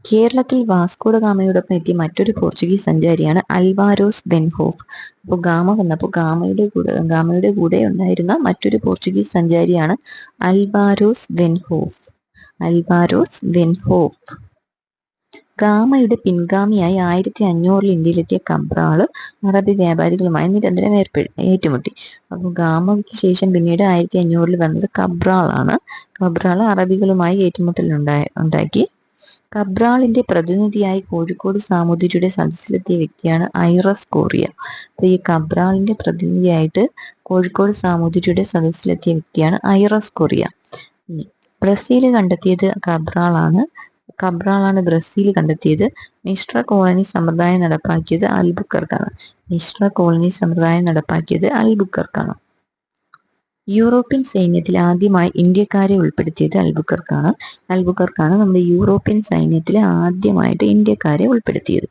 കേരളത്തിൽ വാസ്കോ ഡ ഗാമയോടൊപ്പം എത്തിയ മറ്റൊരു പോർച്ചുഗീസ് സഞ്ചാരിയാണ് അൽവാരോസ് വെൻഹോഫ്. അപ്പോൾ ഗാമ വന്നപ്പോൾ ഗാമയുടെ കൂടെ ഉണ്ടായിരുന്ന മറ്റൊരു പോർച്ചുഗീസ് സഞ്ചാരിയാണ് അൽവാരോസ് വെൻഹോഫ്. ഗാമയുടെ പിൻഗാമിയായി 1500 ഇന്ത്യയിലെത്തിയ കബ്രാള് അറബി വ്യാപാരികളുമായി നിരന്തരം ഏറ്റുമുട്ടി. അപ്പോൾ ഗാമയ്ക്ക് ശേഷം പിന്നീട് 1500 വന്നത് കബ്രാളാണ്. കബ്രാള് അറബികളുമായി ഏറ്റുമുട്ടൽ ഉണ്ടാക്കി. കബ്രാളിന്റെ പ്രതിനിധിയായി കോഴിക്കോട് സാമൂതിരിയുടെ സദസ്സിലെത്തിയ വ്യക്തിയാണ് ഐറസ് കോറിയ. അപ്പൊ ഈ കബ്രാളിന്റെ പ്രതിനിധിയായിട്ട് കോഴിക്കോട് സാമൂതിരിയുടെ സദസ്സിലെത്തിയ വ്യക്തിയാണ് ഐറസ് കോറിയ. ബ്രസീൽ കണ്ടെത്തിയത് കബ്രാളാണ് ബ്രസീൽ കണ്ടെത്തിയത്. മിശ്ര കോളനി സമ്പ്രദായം നടപ്പാക്കിയത് അൽബുക്കർക്കാണ്. യൂറോപ്യൻ സൈന്യത്തിൽ ആദ്യമായി ഇന്ത്യക്കാരെ ഉൾപ്പെടുത്തിയത് അൽബുക്കർക്കാണ് നമ്മുടെ യൂറോപ്യൻ സൈന്യത്തിൽ ആദ്യമായിട്ട് ഇന്ത്യക്കാരെ ഉൾപ്പെടുത്തിയത്.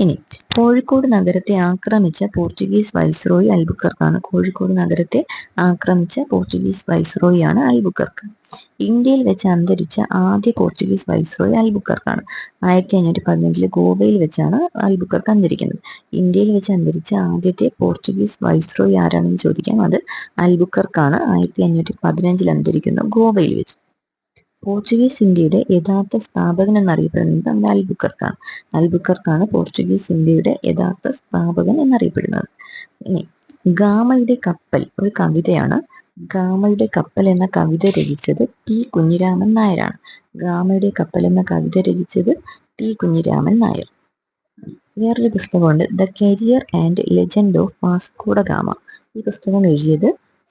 ഇനി കോഴിക്കോട് നഗരത്തെ ആക്രമിച്ച പോർച്ചുഗീസ് വൈസ്രോയി അൽബുക്കർക്കാണ്. കോഴിക്കോട് നഗരത്തെ ആക്രമിച്ച പോർച്ചുഗീസ് വൈസ്രോയിയാണ് അൽബുക്കർക്ക്. ഇന്ത്യയിൽ വെച്ച് അന്തരിച്ച ആദ്യ പോർച്ചുഗീസ് വൈസ്രോയി അൽബുക്കർക്കാണ്. 1515 ഗോവയിൽ വെച്ചാണ് അൽബുക്കർക്ക് അന്തരിക്കുന്നത്. ഇന്ത്യയിൽ വെച്ച് അന്തരിച്ച ആദ്യത്തെ പോർച്ചുഗീസ് വൈസ്രോയി ആരാണെന്ന് ചോദിക്കാം. അത് അൽബുക്കർക്കാണ്. 1515 അന്തരിക്കുന്നു ഗോവയിൽ വെച്ച്. പോർച്ചുഗീസ് ഇന്ത്യയുടെ യഥാർത്ഥ സ്ഥാപകൻ എന്നറിയപ്പെടുന്നത് നമ്മുടെ അൽബുക്കർക്കാണ്. അൽബുക്കർക്കാണ് പോർച്ചുഗീസ് ഇന്ത്യയുടെ യഥാർത്ഥ സ്ഥാപകൻ എന്നറിയപ്പെടുന്നത്. ഇനി ഗാമയുടെ കപ്പൽ ഒരു കവിതയാണ്. ഗാമയുടെ കപ്പൽ എന്ന കവിത രചിച്ചത് പി കുഞ്ഞിരാമൻ നായരാണ്. ഗാമയുടെ കപ്പൽ എന്ന കവിത രചിച്ചത് പി കുഞ്ഞിരാമൻ നായർ. വേറൊരു പുസ്തകമുണ്ട്, the career and legend of Vasco da Gama. ഈ പുസ്തകം എഴുതിയത്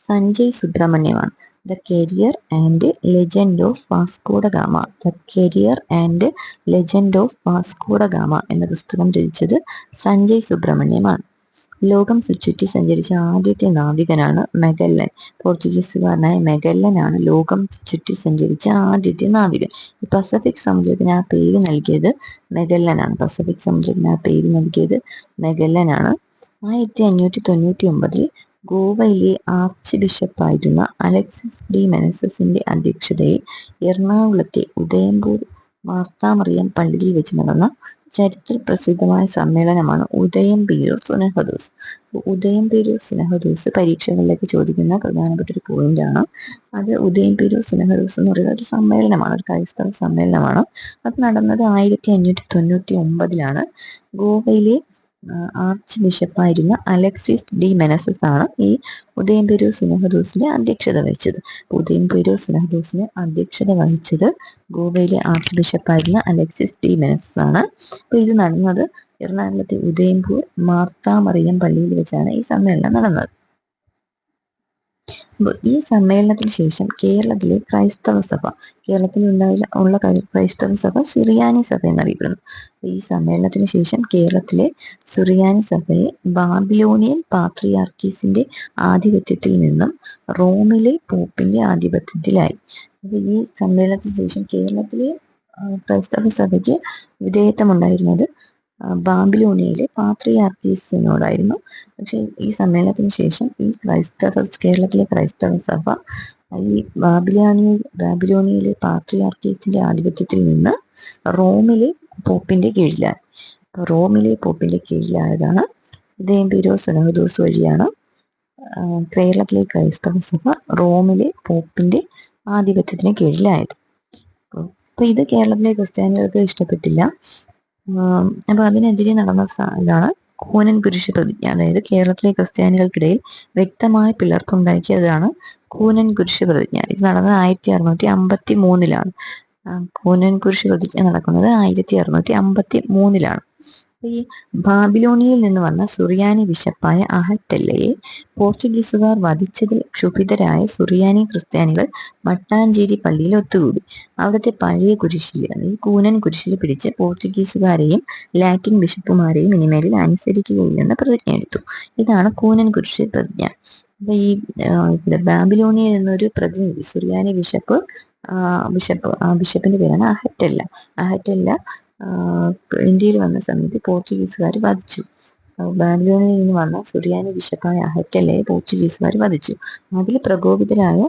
സഞ്ജയ് സുബ്രഹ്മണ്യമാണ്. The career and legend of Vasco da Gama. The career and legend of Vasco da Gama എന്ന പുസ്തകം രചിച്ചത് സഞ്ജയ് സുബ്രഹ്മണ്യമാണ്. ലോകം ചുറ്റി സഞ്ചരിച്ച ആദ്യത്തെ നാവികനാണ് മെഗല്ലൻ. പോർച്ചുഗീസുകാരനായ മെഗല്ലനാണ് ലോകം ചുറ്റി സഞ്ചരിച്ച ആദ്യത്തെ നാവികൻ. ഈ പസഫിക് സമുദ്രത്തിന് ആ പേര് നൽകിയത് മെഗല്ലനാണ്. പസഫിക് സമുദ്രത്തിന് ആ പേര് നൽകിയത് മെഗല്ലനാണ്. 1599 ഗോവയിലെ ആർച്ച് ബിഷപ്പായിരുന്ന അലക്സിസ് ഡി മെനസസിന്റെ അധ്യക്ഷതയിൽ എറണാകുളത്തെ ഉദയംപൂർ മാർത്താമറിയം പള്ളിയിൽ വെച്ച് നടന്ന ചരിത്ര പ്രസിദ്ധമായ സമ്മേളനമാണ് ഉദയംപേരൂർ സുനഹദോസ്. ഉദയംപേരൂർ സുനഹദോസ് പരീക്ഷകളിലേക്ക് ചോദിക്കുന്ന പ്രധാനപ്പെട്ട ഒരു പോയിന്റാണ്. അത് ഉദയംപേരൂർ സുനഹദോസ് എന്ന് പറയുന്ന ഒരു സമ്മേളനമാണ്, ഒരു ക്രൈസ്തവ സമ്മേളനമാണ്. അത് നടന്നത് 1599 ഗോവയിലെ ആർച്ച് ബിഷപ്പായിരുന്ന അലക്സിസ് ഡി മെനസസ് ആണ് ഈ ഉദയംപേരൂർ സുനഹദോസിന് അധ്യക്ഷത വഹിച്ചത്. ഉദയംപേരൂർ സുനഹദോസിന് അധ്യക്ഷത വഹിച്ചത് ഗോവയിലെ ആർച്ച് ബിഷപ്പായിരുന്ന അലക്സിസ് ഡി മെനസസ് ആണ്. അപ്പോൾ ഇത് നടന്നത് എറണാകുളത്തെ ഉദയംപൂർ മാർത്താമറിയം പള്ളിയിൽ വെച്ചാണ് ഈ സമ്മേളനം നടന്നത്. ഈ സമ്മേളനത്തിന് ശേഷം കേരളത്തിലെ ക്രൈസ്തവ സഭ, കേരളത്തിൽ ക്രൈസ്തവ സഭ സിറിയാനി സഭ എന്നറിയപ്പെടുന്നു. ഈ സമ്മേളനത്തിന് ശേഷം കേരളത്തിലെ സുറിയാനി സഭയെ ബാബിലോണിയൻ പാത്രിയാർക്കീസിന്റെ ആധിപത്യത്തിൽ നിന്നും റോമിലെ പോപ്പിന്റെ ആധിപത്യത്തിലായി. അപ്പോൾ ഈ സമ്മേളനത്തിന് ശേഷം കേരളത്തിലെ ക്രൈസ്തവ സഭയ്ക്ക് വിധേയത്വമുണ്ടായിരുന്നത് ബാബിലോണിയയിലെ പാത്രിയാർക്കീസിനോടായിരുന്നു. പക്ഷെ ഈ സമ്മേളനത്തിന് ശേഷം ഈ കേരളത്തിലെ ക്രൈസ്തവ സഭ ഈ ബാബിലോണിയയിലെ പാത്രിയാർക്കീസിന്റെ ആധിപത്യത്തിൽ നിന്ന് റോമിലെ പോപ്പിന്റെ കീഴിലായി. റോമിലെ പോപ്പിന്റെ കീഴിലായതാണ് ഉദയംപേരൂർ സുനഹദോസ് വഴിയാണ് കേരളത്തിലെ ക്രൈസ്തവ സഭ റോമിലെ പോപ്പിന്റെ ആധിപത്യത്തിന് കീഴിലായത്. അപ്പൊ ഇത് കേരളത്തിലെ ക്രിസ്ത്യാനികൾക്ക് ഇഷ്ടപ്പെട്ടില്ല. അപ്പൊ അതിനെതിരെ നടന്ന ഇതാണ് കൂനൻ കുരിശ് പ്രതിജ്ഞ. അതായത് കേരളത്തിലെ ക്രിസ്ത്യാനികൾക്കിടയിൽ വ്യക്തമായ പിളർപ്പുണ്ടാക്കിയതാണ് കൂനൻ കുരിശ് പ്രതിജ്ഞ. ഇത് നടന്നത് 1653 കൂനൻ കുരിശ് പ്രതിജ്ഞ നടക്കുന്നത് 1653. ഈ ബാബിലോണിയയിൽ നിന്ന് വന്ന സുറിയാനി ബിഷപ്പായ അഹറ്റല്ലയെ പോർച്ചുഗീസുകാർ വധിച്ചതിൽ ക്ഷുഭിതരായ സുറിയാനി ക്രിസ്ത്യാനികൾ മട്ടാഞ്ചേരി പള്ളിയിൽ ഒത്തുകൂടി. അവിടുത്തെ പഴയ കുരിശിൽ, ഈ കൂനൻ കുരിശിൽ പിടിച്ച് പോർച്ചുഗീസുകാരെയും ലാറ്റിൻ ബിഷപ്പുമാരെയും ഇനിമേലിൽ അനുസരിക്കുകയില്ലെന്ന് പ്രതിജ്ഞ എടുത്തു. ഇതാണ് കൂനൻ കുരിശ് പ്രതിജ്ഞ. അപ്പൊ ഈ ബാബിലോണിയയിൽ നിന്നൊരു പ്രതിനിധി, സുറിയാനി ബിഷപ്പിന്റെ പേരാണ് അഹറ്റല്ല. ഇന്ത്യയിൽ വന്ന സമയത്ത് പോർച്ചുഗീസുകാർ വധിച്ചു. ബാബിലോണിയയിൽ നിന്ന് വന്ന സുറിയാനി ബിഷപ്പായ അഹറ്റല്ലയെ പോർച്ചുഗീസുകാർ വധിച്ചു. അതിൽ പ്രകോപിതരായ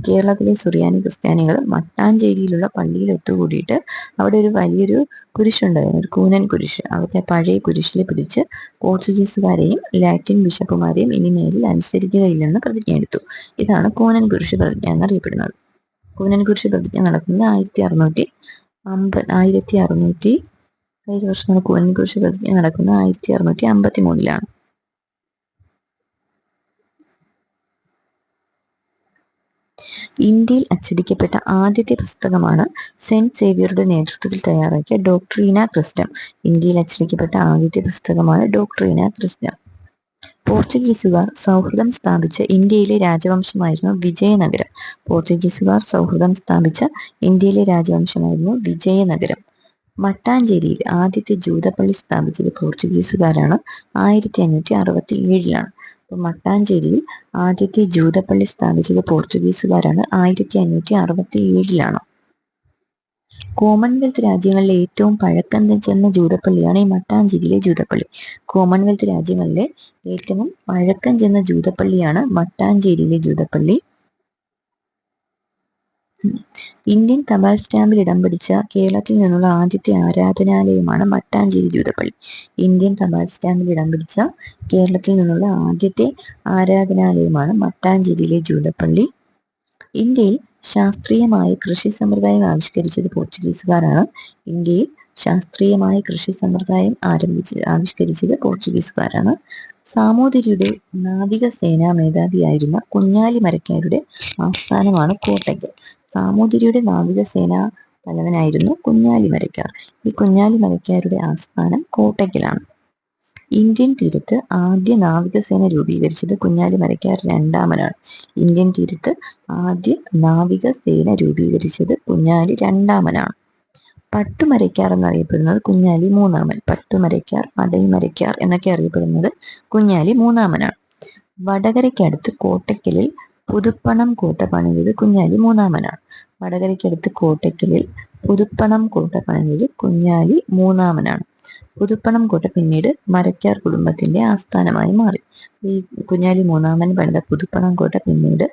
കേരളത്തിലെ സുറിയാനി ക്രിസ്ത്യാനികൾ മട്ടാഞ്ചേരിയിലുള്ള പള്ളിയിൽ ഒത്തുകൂടിയിട്ട് അവിടെ ഒരു വലിയൊരു കുരിശുണ്ടായിരുന്നു, ഒരു കൂനൻ കുരിശ്. അവിടുത്തെ പഴയ കുരിശിൽ പിടിച്ച് പോർച്ചുഗീസുകാരെയും ലാറ്റിൻ ബിഷപ്പുമാരെയും ഇനിമേലിൽ അനുസരിക്കുകയില്ലെന്ന് പ്രതിജ്ഞ എടുത്തു. ഇതാണ് കൂനൻ കുരിശ് പ്രതിജ്ഞ എന്നറിയപ്പെടുന്നത്. കൂനൻ കുരിശ് പ്രതിജ്ഞ നടക്കുന്നത് 1600 ഏത് വർഷമാണ് കൂനൻ കുരിശ് പ്രതിജ്ഞ നടക്കുന്നത്? 1653. ഇന്ത്യയിൽ അച്ചടിക്കപ്പെട്ട ആദ്യത്തെ പുസ്തകമാണ് സെന്റ് സേവിയറുടെ നേതൃത്വത്തിൽ തയ്യാറാക്കിയ ഡോക്ട്രീന ക്രിസ്റ്റം. ഇന്ത്യയിൽ അച്ചടിക്കപ്പെട്ട ആദ്യത്തെ പുസ്തകമാണ് ഡോക്ട്രീന ക്രിസ്റ്റം. പോർച്ചുഗീസുകാർ സൗഹൃദം സ്ഥാപിച്ച ഇന്ത്യയിലെ രാജവംശമായിരുന്നു വിജയനഗരം. പോർച്ചുഗീസുകാർ സൗഹൃദം സ്ഥാപിച്ച ഇന്ത്യയിലെ രാജവംശമായിരുന്നു വിജയനഗരം. മട്ടാഞ്ചേരിയിൽ ആദ്യത്തെ ജൂതപ്പള്ളി സ്ഥാപിച്ചത് പോർച്ചുഗീസുകാരാണ്. 1567. മട്ടാഞ്ചേരിയിൽ ആദ്യത്തെ ജൂതപ്പള്ളി സ്ഥാപിച്ചത് പോർച്ചുഗീസുകാരാണ്. 1567. കോമൺവെൽത്ത് രാജ്യങ്ങളിലെ ഏറ്റവും പഴക്കം ചെന്ന ജൂതപ്പള്ളിയാണ് ഈ മട്ടാഞ്ചേരിയിലെ ജൂതപ്പള്ളി. കോമൺവെൽത്ത് രാജ്യങ്ങളിലെ ഏറ്റവും പഴക്കം ചെന്ന ജൂതപ്പള്ളിയാണ് മട്ടാഞ്ചേരിയിലെ ജൂതപ്പള്ളി. ഇന്ത്യൻ തപാൽ സ്റ്റാമ്പിൽ ഇടം പിടിച്ച കേരളത്തിൽ നിന്നുള്ള ആദ്യത്തെ ആരാധനാലയമാണ് മട്ടാഞ്ചേരി ജൂതപ്പള്ളി. ഇന്ത്യൻ തപാൽ സ്റ്റാമ്പിൽ ഇടം പിടിച്ച കേരളത്തിൽ നിന്നുള്ള ആദ്യത്തെ ആരാധനാലയമാണ് മട്ടാഞ്ചേരിയിലെ ജൂതപ്പള്ളി. ഇന്ത്യയിൽ ശാസ്ത്രീയമായ കൃഷി സമ്പ്രദായം ആവിഷ്കരിച്ചത് പോർച്ചുഗീസുകാരാണ്. ഇന്ത്യയിൽ ശാസ്ത്രീയമായ കൃഷി സമ്പ്രദായം ആവിഷ്കരിച്ചത് പോർച്ചുഗീസുകാരാണ്. സാമൂതിരിയുടെ നാവികസേനാ മേധാവിയായിരുന്ന കുഞ്ഞാലി മരക്കാരുടെ ആസ്ഥാനമാണ് കോട്ടയ്ക്കൽ. സാമൂതിരിയുടെ നാവികസേനാ തലവനായിരുന്നു കുഞ്ഞാലി മരക്കാർ. ഈ കുഞ്ഞാലി മരക്കാരുടെ ആസ്ഥാനം കോട്ടയ്ക്കലാണ്. ഇന്ത്യൻ തീരത്ത് ആദ്യ നാവികസേന രൂപീകരിച്ചത് കുഞ്ഞാലി മരക്കാർ രണ്ടാമനാണ്. ഇന്ത്യൻ തീരത്ത് ആദ്യ നാവികസേന രൂപീകരിച്ചത് കുഞ്ഞാലി രണ്ടാമനാണ്. പട്ടുമരയ്ക്കാർ എന്നറിയപ്പെടുന്നത് കുഞ്ഞാലി മൂന്നാമൻ. പട്ടുമരയ്ക്കാർ, പടയമരയ്ക്കാർ എന്നൊക്കെ അറിയപ്പെടുന്നത് കുഞ്ഞാലി മൂന്നാമനാണ്. വടകരയ്ക്കടുത്ത് കോട്ടയ്ക്കലിൽ പുതുപ്പണം കോട്ട പണിതത് കുഞ്ഞാലി മൂന്നാമനാണ്. വടകരയ്ക്കടുത്ത് കോട്ടയ്ക്കലിൽ പുതുപ്പണം കോട്ട പണിതത് കുഞ്ഞാലി മൂന്നാമനാണ്. പുതുപ്പണം കോട്ട പിന്നീട് മരക്കാർ കുടുംബത്തിന്റെ ആസ്ഥാനമായി മാറി. ഈ കുഞ്ഞാലി മൂന്നാമൻ പണിത പുതുപ്പണം കോട്ട പിന്നീട്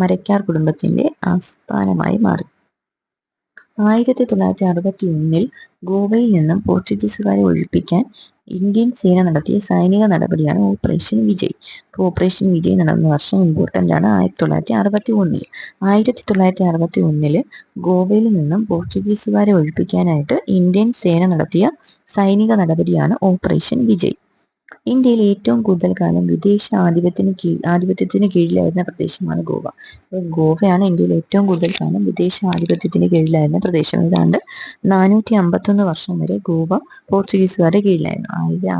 മരക്കാർ കുടുംബത്തിന്റെ ആസ്ഥാനമായി മാറി. 1961 ഗോവയിൽ നിന്നും പോർച്ചുഗീസുകാരെ ഒഴിപ്പിക്കാൻ ഇന്ത്യൻ സേന നടത്തിയ സൈനിക നടപടിയാണ് ഓപ്പറേഷൻ വിജയ്. ഓപ്പറേഷൻ വിജയ് നടന്ന വർഷം ഇമ്പോർട്ടൻ്റ് ആണ്. 1961. 1961 ഗോവയിൽ നിന്നും പോർച്ചുഗീസുകാരെ ഒഴിപ്പിക്കാനായിട്ട് ഇന്ത്യൻ സേന നടത്തിയ സൈനിക നടപടിയാണ് ഓപ്പറേഷൻ വിജയ്. ഇന്ത്യയിൽ ഏറ്റവും കൂടുതൽ കാലം വിദേശ ആധിപത്യത്തിന് കീഴിലായിരുന്ന പ്രദേശമാണ് ഗോവ. ഗോവയാണ് ഇന്ത്യയിൽ ഏറ്റവും കൂടുതൽ കാലം വിദേശ ആധിപത്യത്തിന് കീഴിലായിരുന്ന പ്രദേശം. ഏതാണ്ട് 451 വർഷം വരെ ഗോവ പോർച്ചുഗീസുകാരുടെ കീഴിലായിരുന്നു.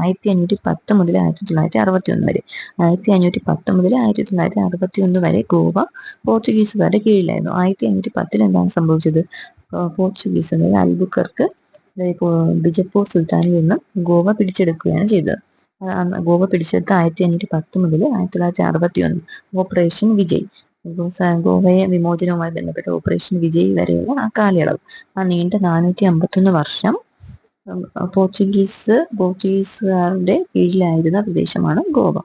1510 മുതൽ 1961 വരെ. 1510 മുതൽ 1961 വരെ ഗോവ പോർച്ചുഗീസുകാരുടെ കീഴിലായിരുന്നു. 1510 എന്താണ് സംഭവിച്ചത്? പോർച്ചുഗീസ് അതായത് അൽബുക്കർക്ക് ബിജപ്പൂർ സുൽത്താനിൽ നിന്നും ഗോവ പിടിച്ചെടുക്കുകയാണ് ചെയ്തത്. ഗോവ പിടിച്ചെടുത്ത് 1510 മുതൽ 1961 ഓപ്പറേഷൻ വിജയ്. ഗോവയെ വിമോചനവുമായി ബന്ധപ്പെട്ട ഓപ്പറേഷൻ വിജയ് വരെയുള്ള ആ കാലയളവ്, ആ നീണ്ട 451 വർഷം പോർച്ചുഗീസുകാരുടെ കീഴിലായിരുന്ന പ്രദേശമാണ് ഗോവ.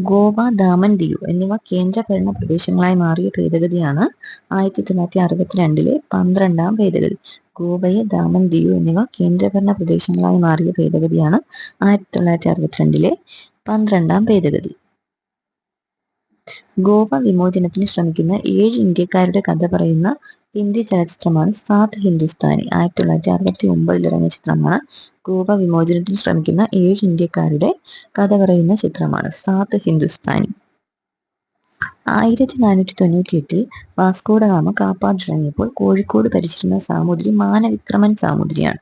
ഗോവ, ദാമൻ, ദിയു എന്നിവ കേന്ദ്രഭരണ പ്രദേശങ്ങളായി മാറിയ ഭേദഗതിയാണ് 1962 12-ാം ഭേദഗതി. ഗോവയെ, ദാമൻ, ദിയു എന്നിവ കേന്ദ്രഭരണ പ്രദേശങ്ങളായി മാറിയ ഭേദഗതിയാണ് 1962 12-ാം ഭേദഗതി. ഗോവ വിമോചനത്തിന് ശ്രമിക്കുന്ന 7 ഇന്ത്യക്കാരുടെ കഥ പറയുന്ന ഹിന്ദി ചലച്ചിത്രമാണ് സാത് ഹിന്ദുസ്ഥാനി. 1969 ഇറങ്ങിയ ചിത്രമാണ്. ഗോവ വിമോചനത്തിന് ശ്രമിക്കുന്ന 7 ഇന്ത്യക്കാരുടെ കഥ പറയുന്ന ചിത്രമാണ് സാത് ഹിന്ദുസ്ഥാനി. 1498 വാസ്കോഡ ഗാമ കാപ്പാടിറങ്ങിയപ്പോൾ കോഴിക്കോട് ഭരിച്ചിരുന്ന സാമൂതിരി മാനവിക്രമൻ സാമൂതിരിയാണ്.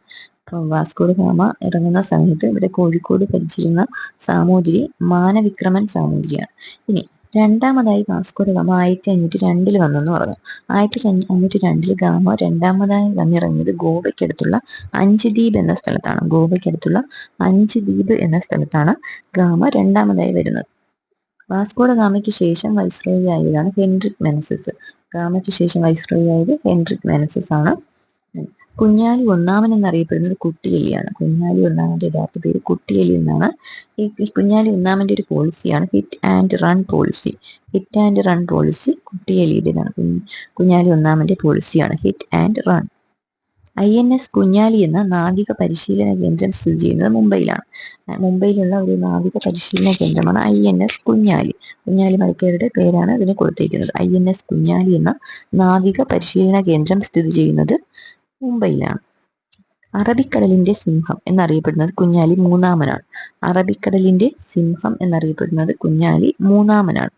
വാസ്കോഡ ഗാമ ഇറങ്ങുന്ന സമയത്ത് ഇവിടെ കോഴിക്കോട് ഭരിച്ചിരുന്ന സാമൂതിരി മാനവിക്രമൻ സാമൂതിരിയാണ്. ഇനി രണ്ടാമതായി വാസ്കോഡ ഗാമ 1502 വന്നെന്ന് പറഞ്ഞു. 1502 ഗാമ രണ്ടാമതായി വന്നിറങ്ങിയത് ഗോവയ്ക്കടുത്തുള്ള അഞ്ചുദ്വീപ് എന്ന സ്ഥലത്താണ്. ഗോവയ്ക്കടുത്തുള്ള അഞ്ചുദ്വീപ് എന്ന സ്ഥലത്താണ് ഗാമ രണ്ടാമതായി വരുന്നത്. വാസ്കോഡ ഗാമയ്ക്ക് ശേഷം വൈസ്രോയി ആയതാണ് ഹെൻറിക് മെനസിസ്. ഗാമയ്ക്ക് ശേഷം വൈസ്രോയി ആയത് ഹെൻറിക് മെനസിസ് ആണ്. കുഞ്ഞാലി ഒന്നാമൻ എന്നറിയപ്പെടുന്നത് കുട്ടിയെലിയാണ്. കുഞ്ഞാലി ഒന്നാമന്റെ യഥാർത്ഥ പേര് കുട്ടിയെലി എന്നാണ്. ഈ കുഞ്ഞാലി ഒന്നാമന്റെ ഒരു പോളിസിയാണ് hit and run policy. Hit and run policy കുട്ടിയെലിയുടേതാണ്. കുഞ്ഞാലി ഒന്നാമന്റെ പോളിസിയാണ് hit and run. INS Kunjali എന്ന നാവിക പരിശീലന കേന്ദ്രം സ്ഥിതി ചെയ്യുന്നത് മുംബൈയിലാണ്. മുംബൈയിലുള്ള ഒരു നാവിക പരിശീലന കേന്ദ്രമാണ് INS കുഞ്ഞാലി. കുഞ്ഞാലി മരക്കാരുടെ പേരാണ് ഇതിന് കൊടുത്തിരിക്കുന്നത്. INS കുഞ്ഞാലി എന്ന നാവിക പരിശീലന കേന്ദ്രം സ്ഥിതി ചെയ്യുന്നത് മുംബൈയിലാണ്. അറബിക്കടലിന്റെ സിംഹം എന്നറിയപ്പെടുന്നത് കുഞ്ഞാലി മൂന്നാമനാണ്. അറബിക്കടലിന്റെ സിംഹം എന്നറിയപ്പെടുന്നത് കുഞ്ഞാലി മൂന്നാമനാണ്.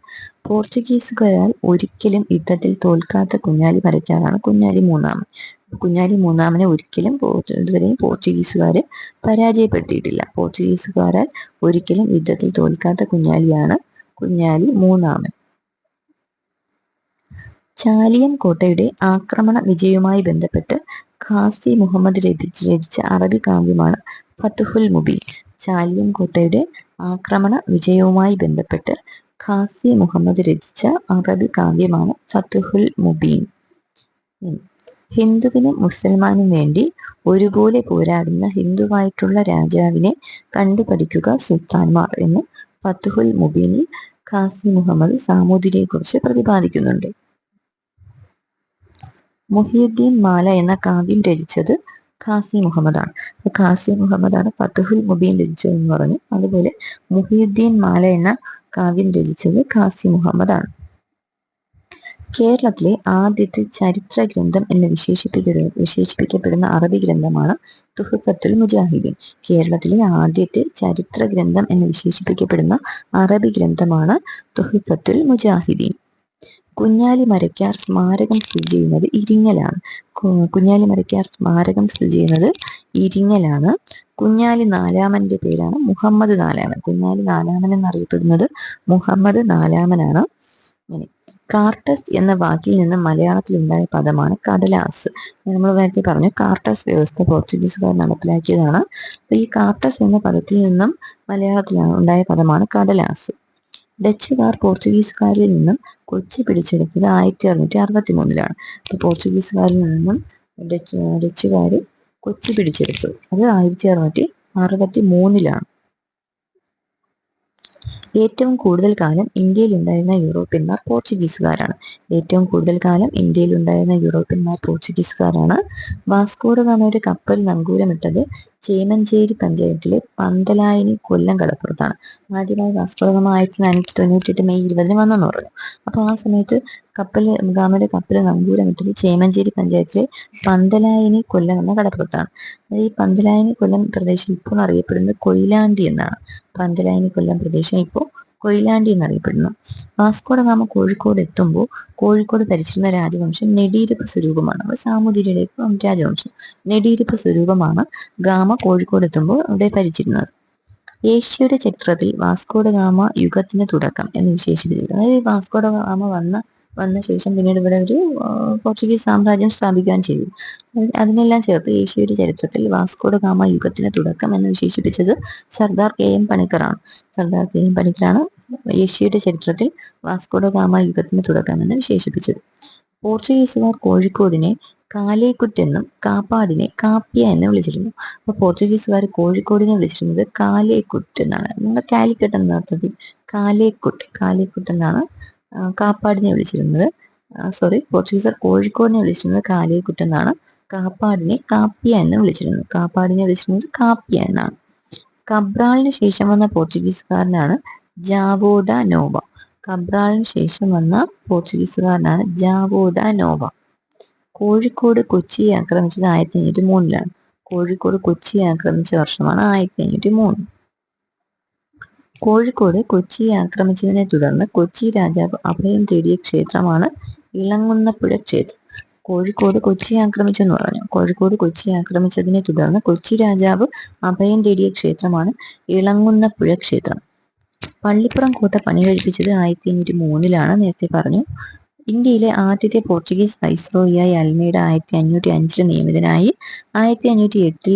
പോർച്ചുഗീസുകാരാൽ ഒരിക്കലും യുദ്ധത്തിൽ തോൽക്കാത്ത കുഞ്ഞാലി മരക്കാരാണ് കുഞ്ഞാലി മൂന്നാമൻ. കുഞ്ഞാലി മൂന്നാമനെ ഒരിക്കലും ഇതുവരെയും പോർച്ചുഗീസുകാര് പരാജയപ്പെടുത്തിയിട്ടില്ല. പോർച്ചുഗീസുകാരാൽ ഒരിക്കലും യുദ്ധത്തിൽ തോൽക്കാത്ത കുഞ്ഞാലിയാണ് കുഞ്ഞാലി മൂന്നാമൻ. ചാലിയം കോട്ടയുടെ ആക്രമണ വിജയവുമായി ബന്ധപ്പെട്ട് ഖാസി മുഹമ്മദ് രചിച്ച അറബി കാവ്യമാണ് ഫത്ഹുൽ മുബീൻ. ചാലിയം കോട്ടയുടെ ആക്രമണ വിജയവുമായി ബന്ധപ്പെട്ട് ഖാസി മുഹമ്മദ് രചിച്ച അറബി കാവ്യമാണ് ഫത്ഹുൽ മുബീൻ. ഹിന്ദുവിനും മുസൽമാനും വേണ്ടി ഒരുപോലെ പോരാടുന്ന ഹിന്ദുവായിട്ടുള്ള രാജാവിനെ കണ്ടുപഠിക്കുക സുൽത്താൻമാർ എന്ന് ഫത്ഹുൽ മുബീനിൽ ഖാസി മുഹമ്മദ് സാമൂതിരിയെ കുറിച്ച് പ്രതിപാദിക്കുന്നുണ്ട്. മുഹിയുദ്ദീൻ മാല എന്ന കാവ്യം രചിച്ചത് ഖാസി മുഹമ്മദാണ്. ഖാസി മുഹമ്മദാണ് ഫത്ഹുൽ മുബീൻ രചിച്ചതെന്ന് പറഞ്ഞു. അതുപോലെ മുഹിയുദ്ദീൻ മാല എന്ന കാവ്യം രചിച്ചത് ഖാസി മുഹമ്മദാണ്. കേരളത്തിലെ ആദ്യത്തെ ചരിത്ര ഗ്രന്ഥം എന്ന് വിശേഷിപ്പിക്കപ്പെടുന്ന അറബി ഗ്രന്ഥമാണ് തുഹ്ഫത്തുൽ മുജാഹിദീൻ. കേരളത്തിലെ ആദ്യത്തെ ചരിത്ര ഗ്രന്ഥം എന്ന് വിശേഷിപ്പിക്കപ്പെടുന്ന അറബി ഗ്രന്ഥമാണ് തുഹ്ഫത്തുൽ മുജാഹിദീൻ. കുഞ്ഞാലി മരക്കാർ സ്മാരകം സ്ഥിതി ചെയ്യുന്നത് ഇരിങ്ങലാണ്. കുഞ്ഞാലി മരക്കാർ സ്മാരകം സ്ഥിതി ചെയ്യുന്നത് ഇരിങ്ങലാണ്. കുഞ്ഞാലി നാലാമന്റെ പേരാണ് മുഹമ്മദ് നാലാമൻ. കുഞ്ഞാലി നാലാമൻ എന്നറിയപ്പെടുന്നത് മുഹമ്മദ് നാലാമനാണ്. ഇങ്ങനെ കാർട്ടസ് എന്ന വാക്കിൽ നിന്ന് മലയാളത്തിൽ ഉണ്ടായ പദമാണ് കടലാസ്. നമ്മൾ നേരത്തെ പറഞ്ഞു കാർട്ടസ് വ്യവസ്ഥ പോർച്ചുഗീസുകാർ നടപ്പിലാക്കിയതാണ്. ഈ കാർട്ടസ് എന്ന പദത്തിൽ നിന്നും മലയാളത്തിൽ ഉണ്ടായ പദമാണ് കടലാസ്. ഡച്ചുകാർ പോർച്ചുഗീസുകാരിൽ നിന്നും കൊച്ചി പിടിച്ചെടുത്തത് 1663-ലാണ്. അപ്പോൾ പോർച്ചുഗീസുകാരിൽ നിന്നും ഡച്ചുകാർ കൊച്ചി പിടിച്ചെടുത്തു. അത് 1663-ലാണ്. ഏറ്റവും കൂടുതൽ കാലം ഇന്ത്യയിൽ ഉണ്ടായിരുന്ന യൂറോപ്യന്മാർ പോർച്ചുഗീസുകാരാണ്. ഏറ്റവും കൂടുതൽ കാലം ഇന്ത്യയിൽ ഉണ്ടായിരുന്ന യൂറോപ്യന്മാർ പോർച്ചുഗീസുകാരാണ്. വാസ്കോഡ ഗാമയുടെ കപ്പൽ നങ്കൂരമിട്ടത് ചേമഞ്ചേരി പഞ്ചായത്തിലെ പന്തലായനി കൊല്ലം കടപ്പുറത്താണ്. ആദ്യമായി വാസ്കോഡ ഗാമ 1498 മെയ് 20 വന്നെന്ന് പറഞ്ഞു. അപ്പോൾ ആ സമയത്ത് ഗാമയുടെ കപ്പൽ നങ്കൂരമിട്ടത് ചേമഞ്ചേരി പഞ്ചായത്തിലെ പന്തലായനി കൊല്ലം എന്ന കടപ്പുറത്താണ്. ഈ പന്തലായനി കൊല്ലം പ്രദേശം ഇപ്പോൾ അറിയപ്പെടുന്നത് കൊയിലാണ്ടി എന്നാണ്. പന്തലായനി കൊല്ലം പ്രദേശം ഇപ്പോൾ കൊയിലാണ്ടി എന്നറിയപ്പെടുന്നു. വാസ്കോഡ ഗാമ കോഴിക്കോട് എത്തുമ്പോൾ കോഴിക്കോട് ഭരിച്ചിരുന്ന രാജവംശം നെടിയിരുപ്പ് സ്വരൂപമാണ്. നമ്മൾ സാമൂതിരിയുടെ രാജവംശം നെടിയിരുപ്പ് സ്വരൂപമാണ് ഗാമ കോഴിക്കോട് എത്തുമ്പോൾ അവിടെ ഭരിച്ചിരുന്നത്. ഏഷ്യയുടെ ചരിത്രത്തിൽ വാസ്കോഡ ഗാമ യുഗത്തിന് തുടക്കം എന്ന് വിശേഷിപ്പിച്ചത്. അതായത് വാസ്കോഡ ഗാമ വന്ന ശേഷം പിന്നീട് ഇവിടെ ഒരു പോർച്ചുഗീസ് സാമ്രാജ്യം സ്ഥാപിക്കാൻ ചെയ്തു. അതിനെല്ലാം ചേർത്ത് ഏഷ്യയുടെ ചരിത്രത്തിൽ വാസ്കോഡ ഗാമ യുഗത്തിന് തുടക്കം എന്ന് വിശേഷിപ്പിച്ചത് സർദാർ KM പണിക്കറാണ്. സർദാർ KM പണിക്കറാണ് ഏഷ്യയുടെ ചരിത്രത്തിൽ വാസ്കോഡ ഗാമ യുഗത്തിന് തുടക്കം എന്ന് വിശേഷിപ്പിച്ചത്. പോർച്ചുഗീസുകാർ കോഴിക്കോടിനെ കാലേക്കുറ്റെന്നും കാപ്പാടിനെ കാപ്പിയ എന്നും വിളിച്ചിരുന്നു. അപ്പോൾ പോർച്ചുഗീസുകാർ കോഴിക്കോടിനെ വിളിച്ചിരുന്നത് കാലേക്കുറ്റ് എന്നാണ്. നമ്മുടെ കാലിക്കട്ട് എന്ന അർത്ഥത്തിൽ കാലേക്കുട്ട് എന്നാണ് കാപ്പാടിനെ വിളിച്ചിരുന്നത്. പോർച്ചുഗീസുകാർ കോഴിക്കോടിനെ വിളിച്ചിരുന്നത് കാലേക്കുട്ട് എന്നാണ്. കാപ്പാടിനെ കാപ്പിയ എന്ന് വിളിച്ചിരുന്നത്. കാപ്പിയ എന്നാണ്. കബ്രാളിന് ശേഷം വന്ന പോർച്ചുഗീസുകാരനാണ് ജാവോഡ നോവ. കബ്രാളിന് ശേഷം വന്ന പോർച്ചുഗീസുകാരനാണ് ജാവോഡ നോവ. കോഴിക്കോട് കൊച്ചിയെ ആക്രമിച്ചത് 1503-ലാണ്. കോഴിക്കോട് കൊച്ചിയെ ആക്രമിച്ച വർഷമാണ് 1503. കോഴിക്കോട് കൊച്ചിയെ ആക്രമിച്ചതിനെ തുടർന്ന് കൊച്ചി രാജാവ് അഭയം തേടിയ ക്ഷേത്രമാണ് ഇളങ്ങുന്നപ്പുഴ ക്ഷേത്രം. കോഴിക്കോട് കൊച്ചിയെ ആക്രമിച്ചെന്ന് പറഞ്ഞു. കോഴിക്കോട് കൊച്ചിയെ ആക്രമിച്ചതിനെ തുടർന്ന് കൊച്ചി രാജാവ് അഭയം തേടിയ ക്ഷേത്രമാണ് ഇളങ്ങുന്നപ്പുഴ ക്ഷേത്രം. പള്ളിപ്പുറം കോട്ട പണി കഴിപ്പിച്ചത് 1503-ലാണ്. നേരത്തെ പറഞ്ഞു. ഇന്ത്യയിലെ ആദ്യത്തെ പോർച്ചുഗീസ് വൈസ്രോയിയായി അൽമേഡ 1505 നിയമിതനായി. 1508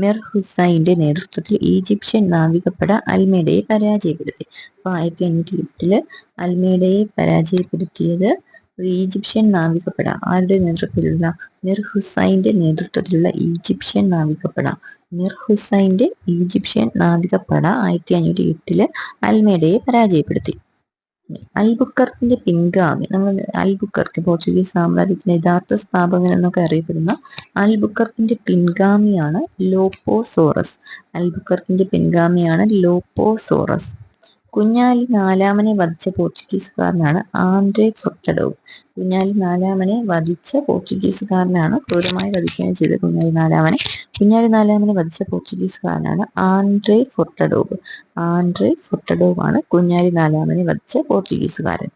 മിർ ഹുസൈന്റെ നേതൃത്വത്തിൽ ഈജിപ്ഷ്യൻ നാവികപ്പട അൽമേഡയെ പരാജയപ്പെടുത്തി. അപ്പോൾ 1508 അൽമേഡയെ പരാജയപ്പെടുത്തിയത് ഈജിപ്ഷ്യൻ നാവികപ്പട. ആരുടെ നേതൃത്വത്തിലുള്ള? മിർ ഹുസൈന്റെ നേതൃത്വത്തിലുള്ള ഈജിപ്ഷ്യൻ നാവികപ്പട. മിർ ഹുസൈന്റെ ഈജിപ്ഷ്യൻ നാവികപ്പട 1508 അൽമേഡയെ പരാജയപ്പെടുത്തി. അൽബുക്കർക്കിന്റെ പിൻഗാമി. അൽബുക്കർക്ക് പോർച്ചുഗീസ് സാമ്രാജ്യത്തിന്റെ യഥാർത്ഥ സ്ഥാപകൻ എന്നൊക്കെ അറിയപ്പെടുന്ന അൽബുക്കർക്കിന്റെ പിൻഗാമിയാണ് ലോപ്പോസോറസ്. അൽബുക്കർക്കിന്റെ പിൻഗാമിയാണ് ലോപ്പോസോറസ്. കുഞ്ഞാലി നാലാമനെ വധിച്ച പോർച്ചുഗീസുകാരനാണ് ആൻഡ്രേ ഫൊർട്ടഡോവ്. കുഞ്ഞാലി നാലാമനെ വധിച്ച പോർച്ചുഗീസുകാരനാണ്, ക്രൂരമായി വധിക്കുകയാണ് ചെയ്തത് കുഞ്ഞാലി നാലാമനെ വധിച്ച പോർച്ചുഗീസുകാരനാണ് ആൻഡ്രേ ഫൊർട്ടഡോവ്. ആൻഡ്രേ ഫൊർട്ടഡോവ് ആണ് കുഞ്ഞാലി നാലാമനെ വധിച്ച പോർച്ചുഗീസുകാരൻ.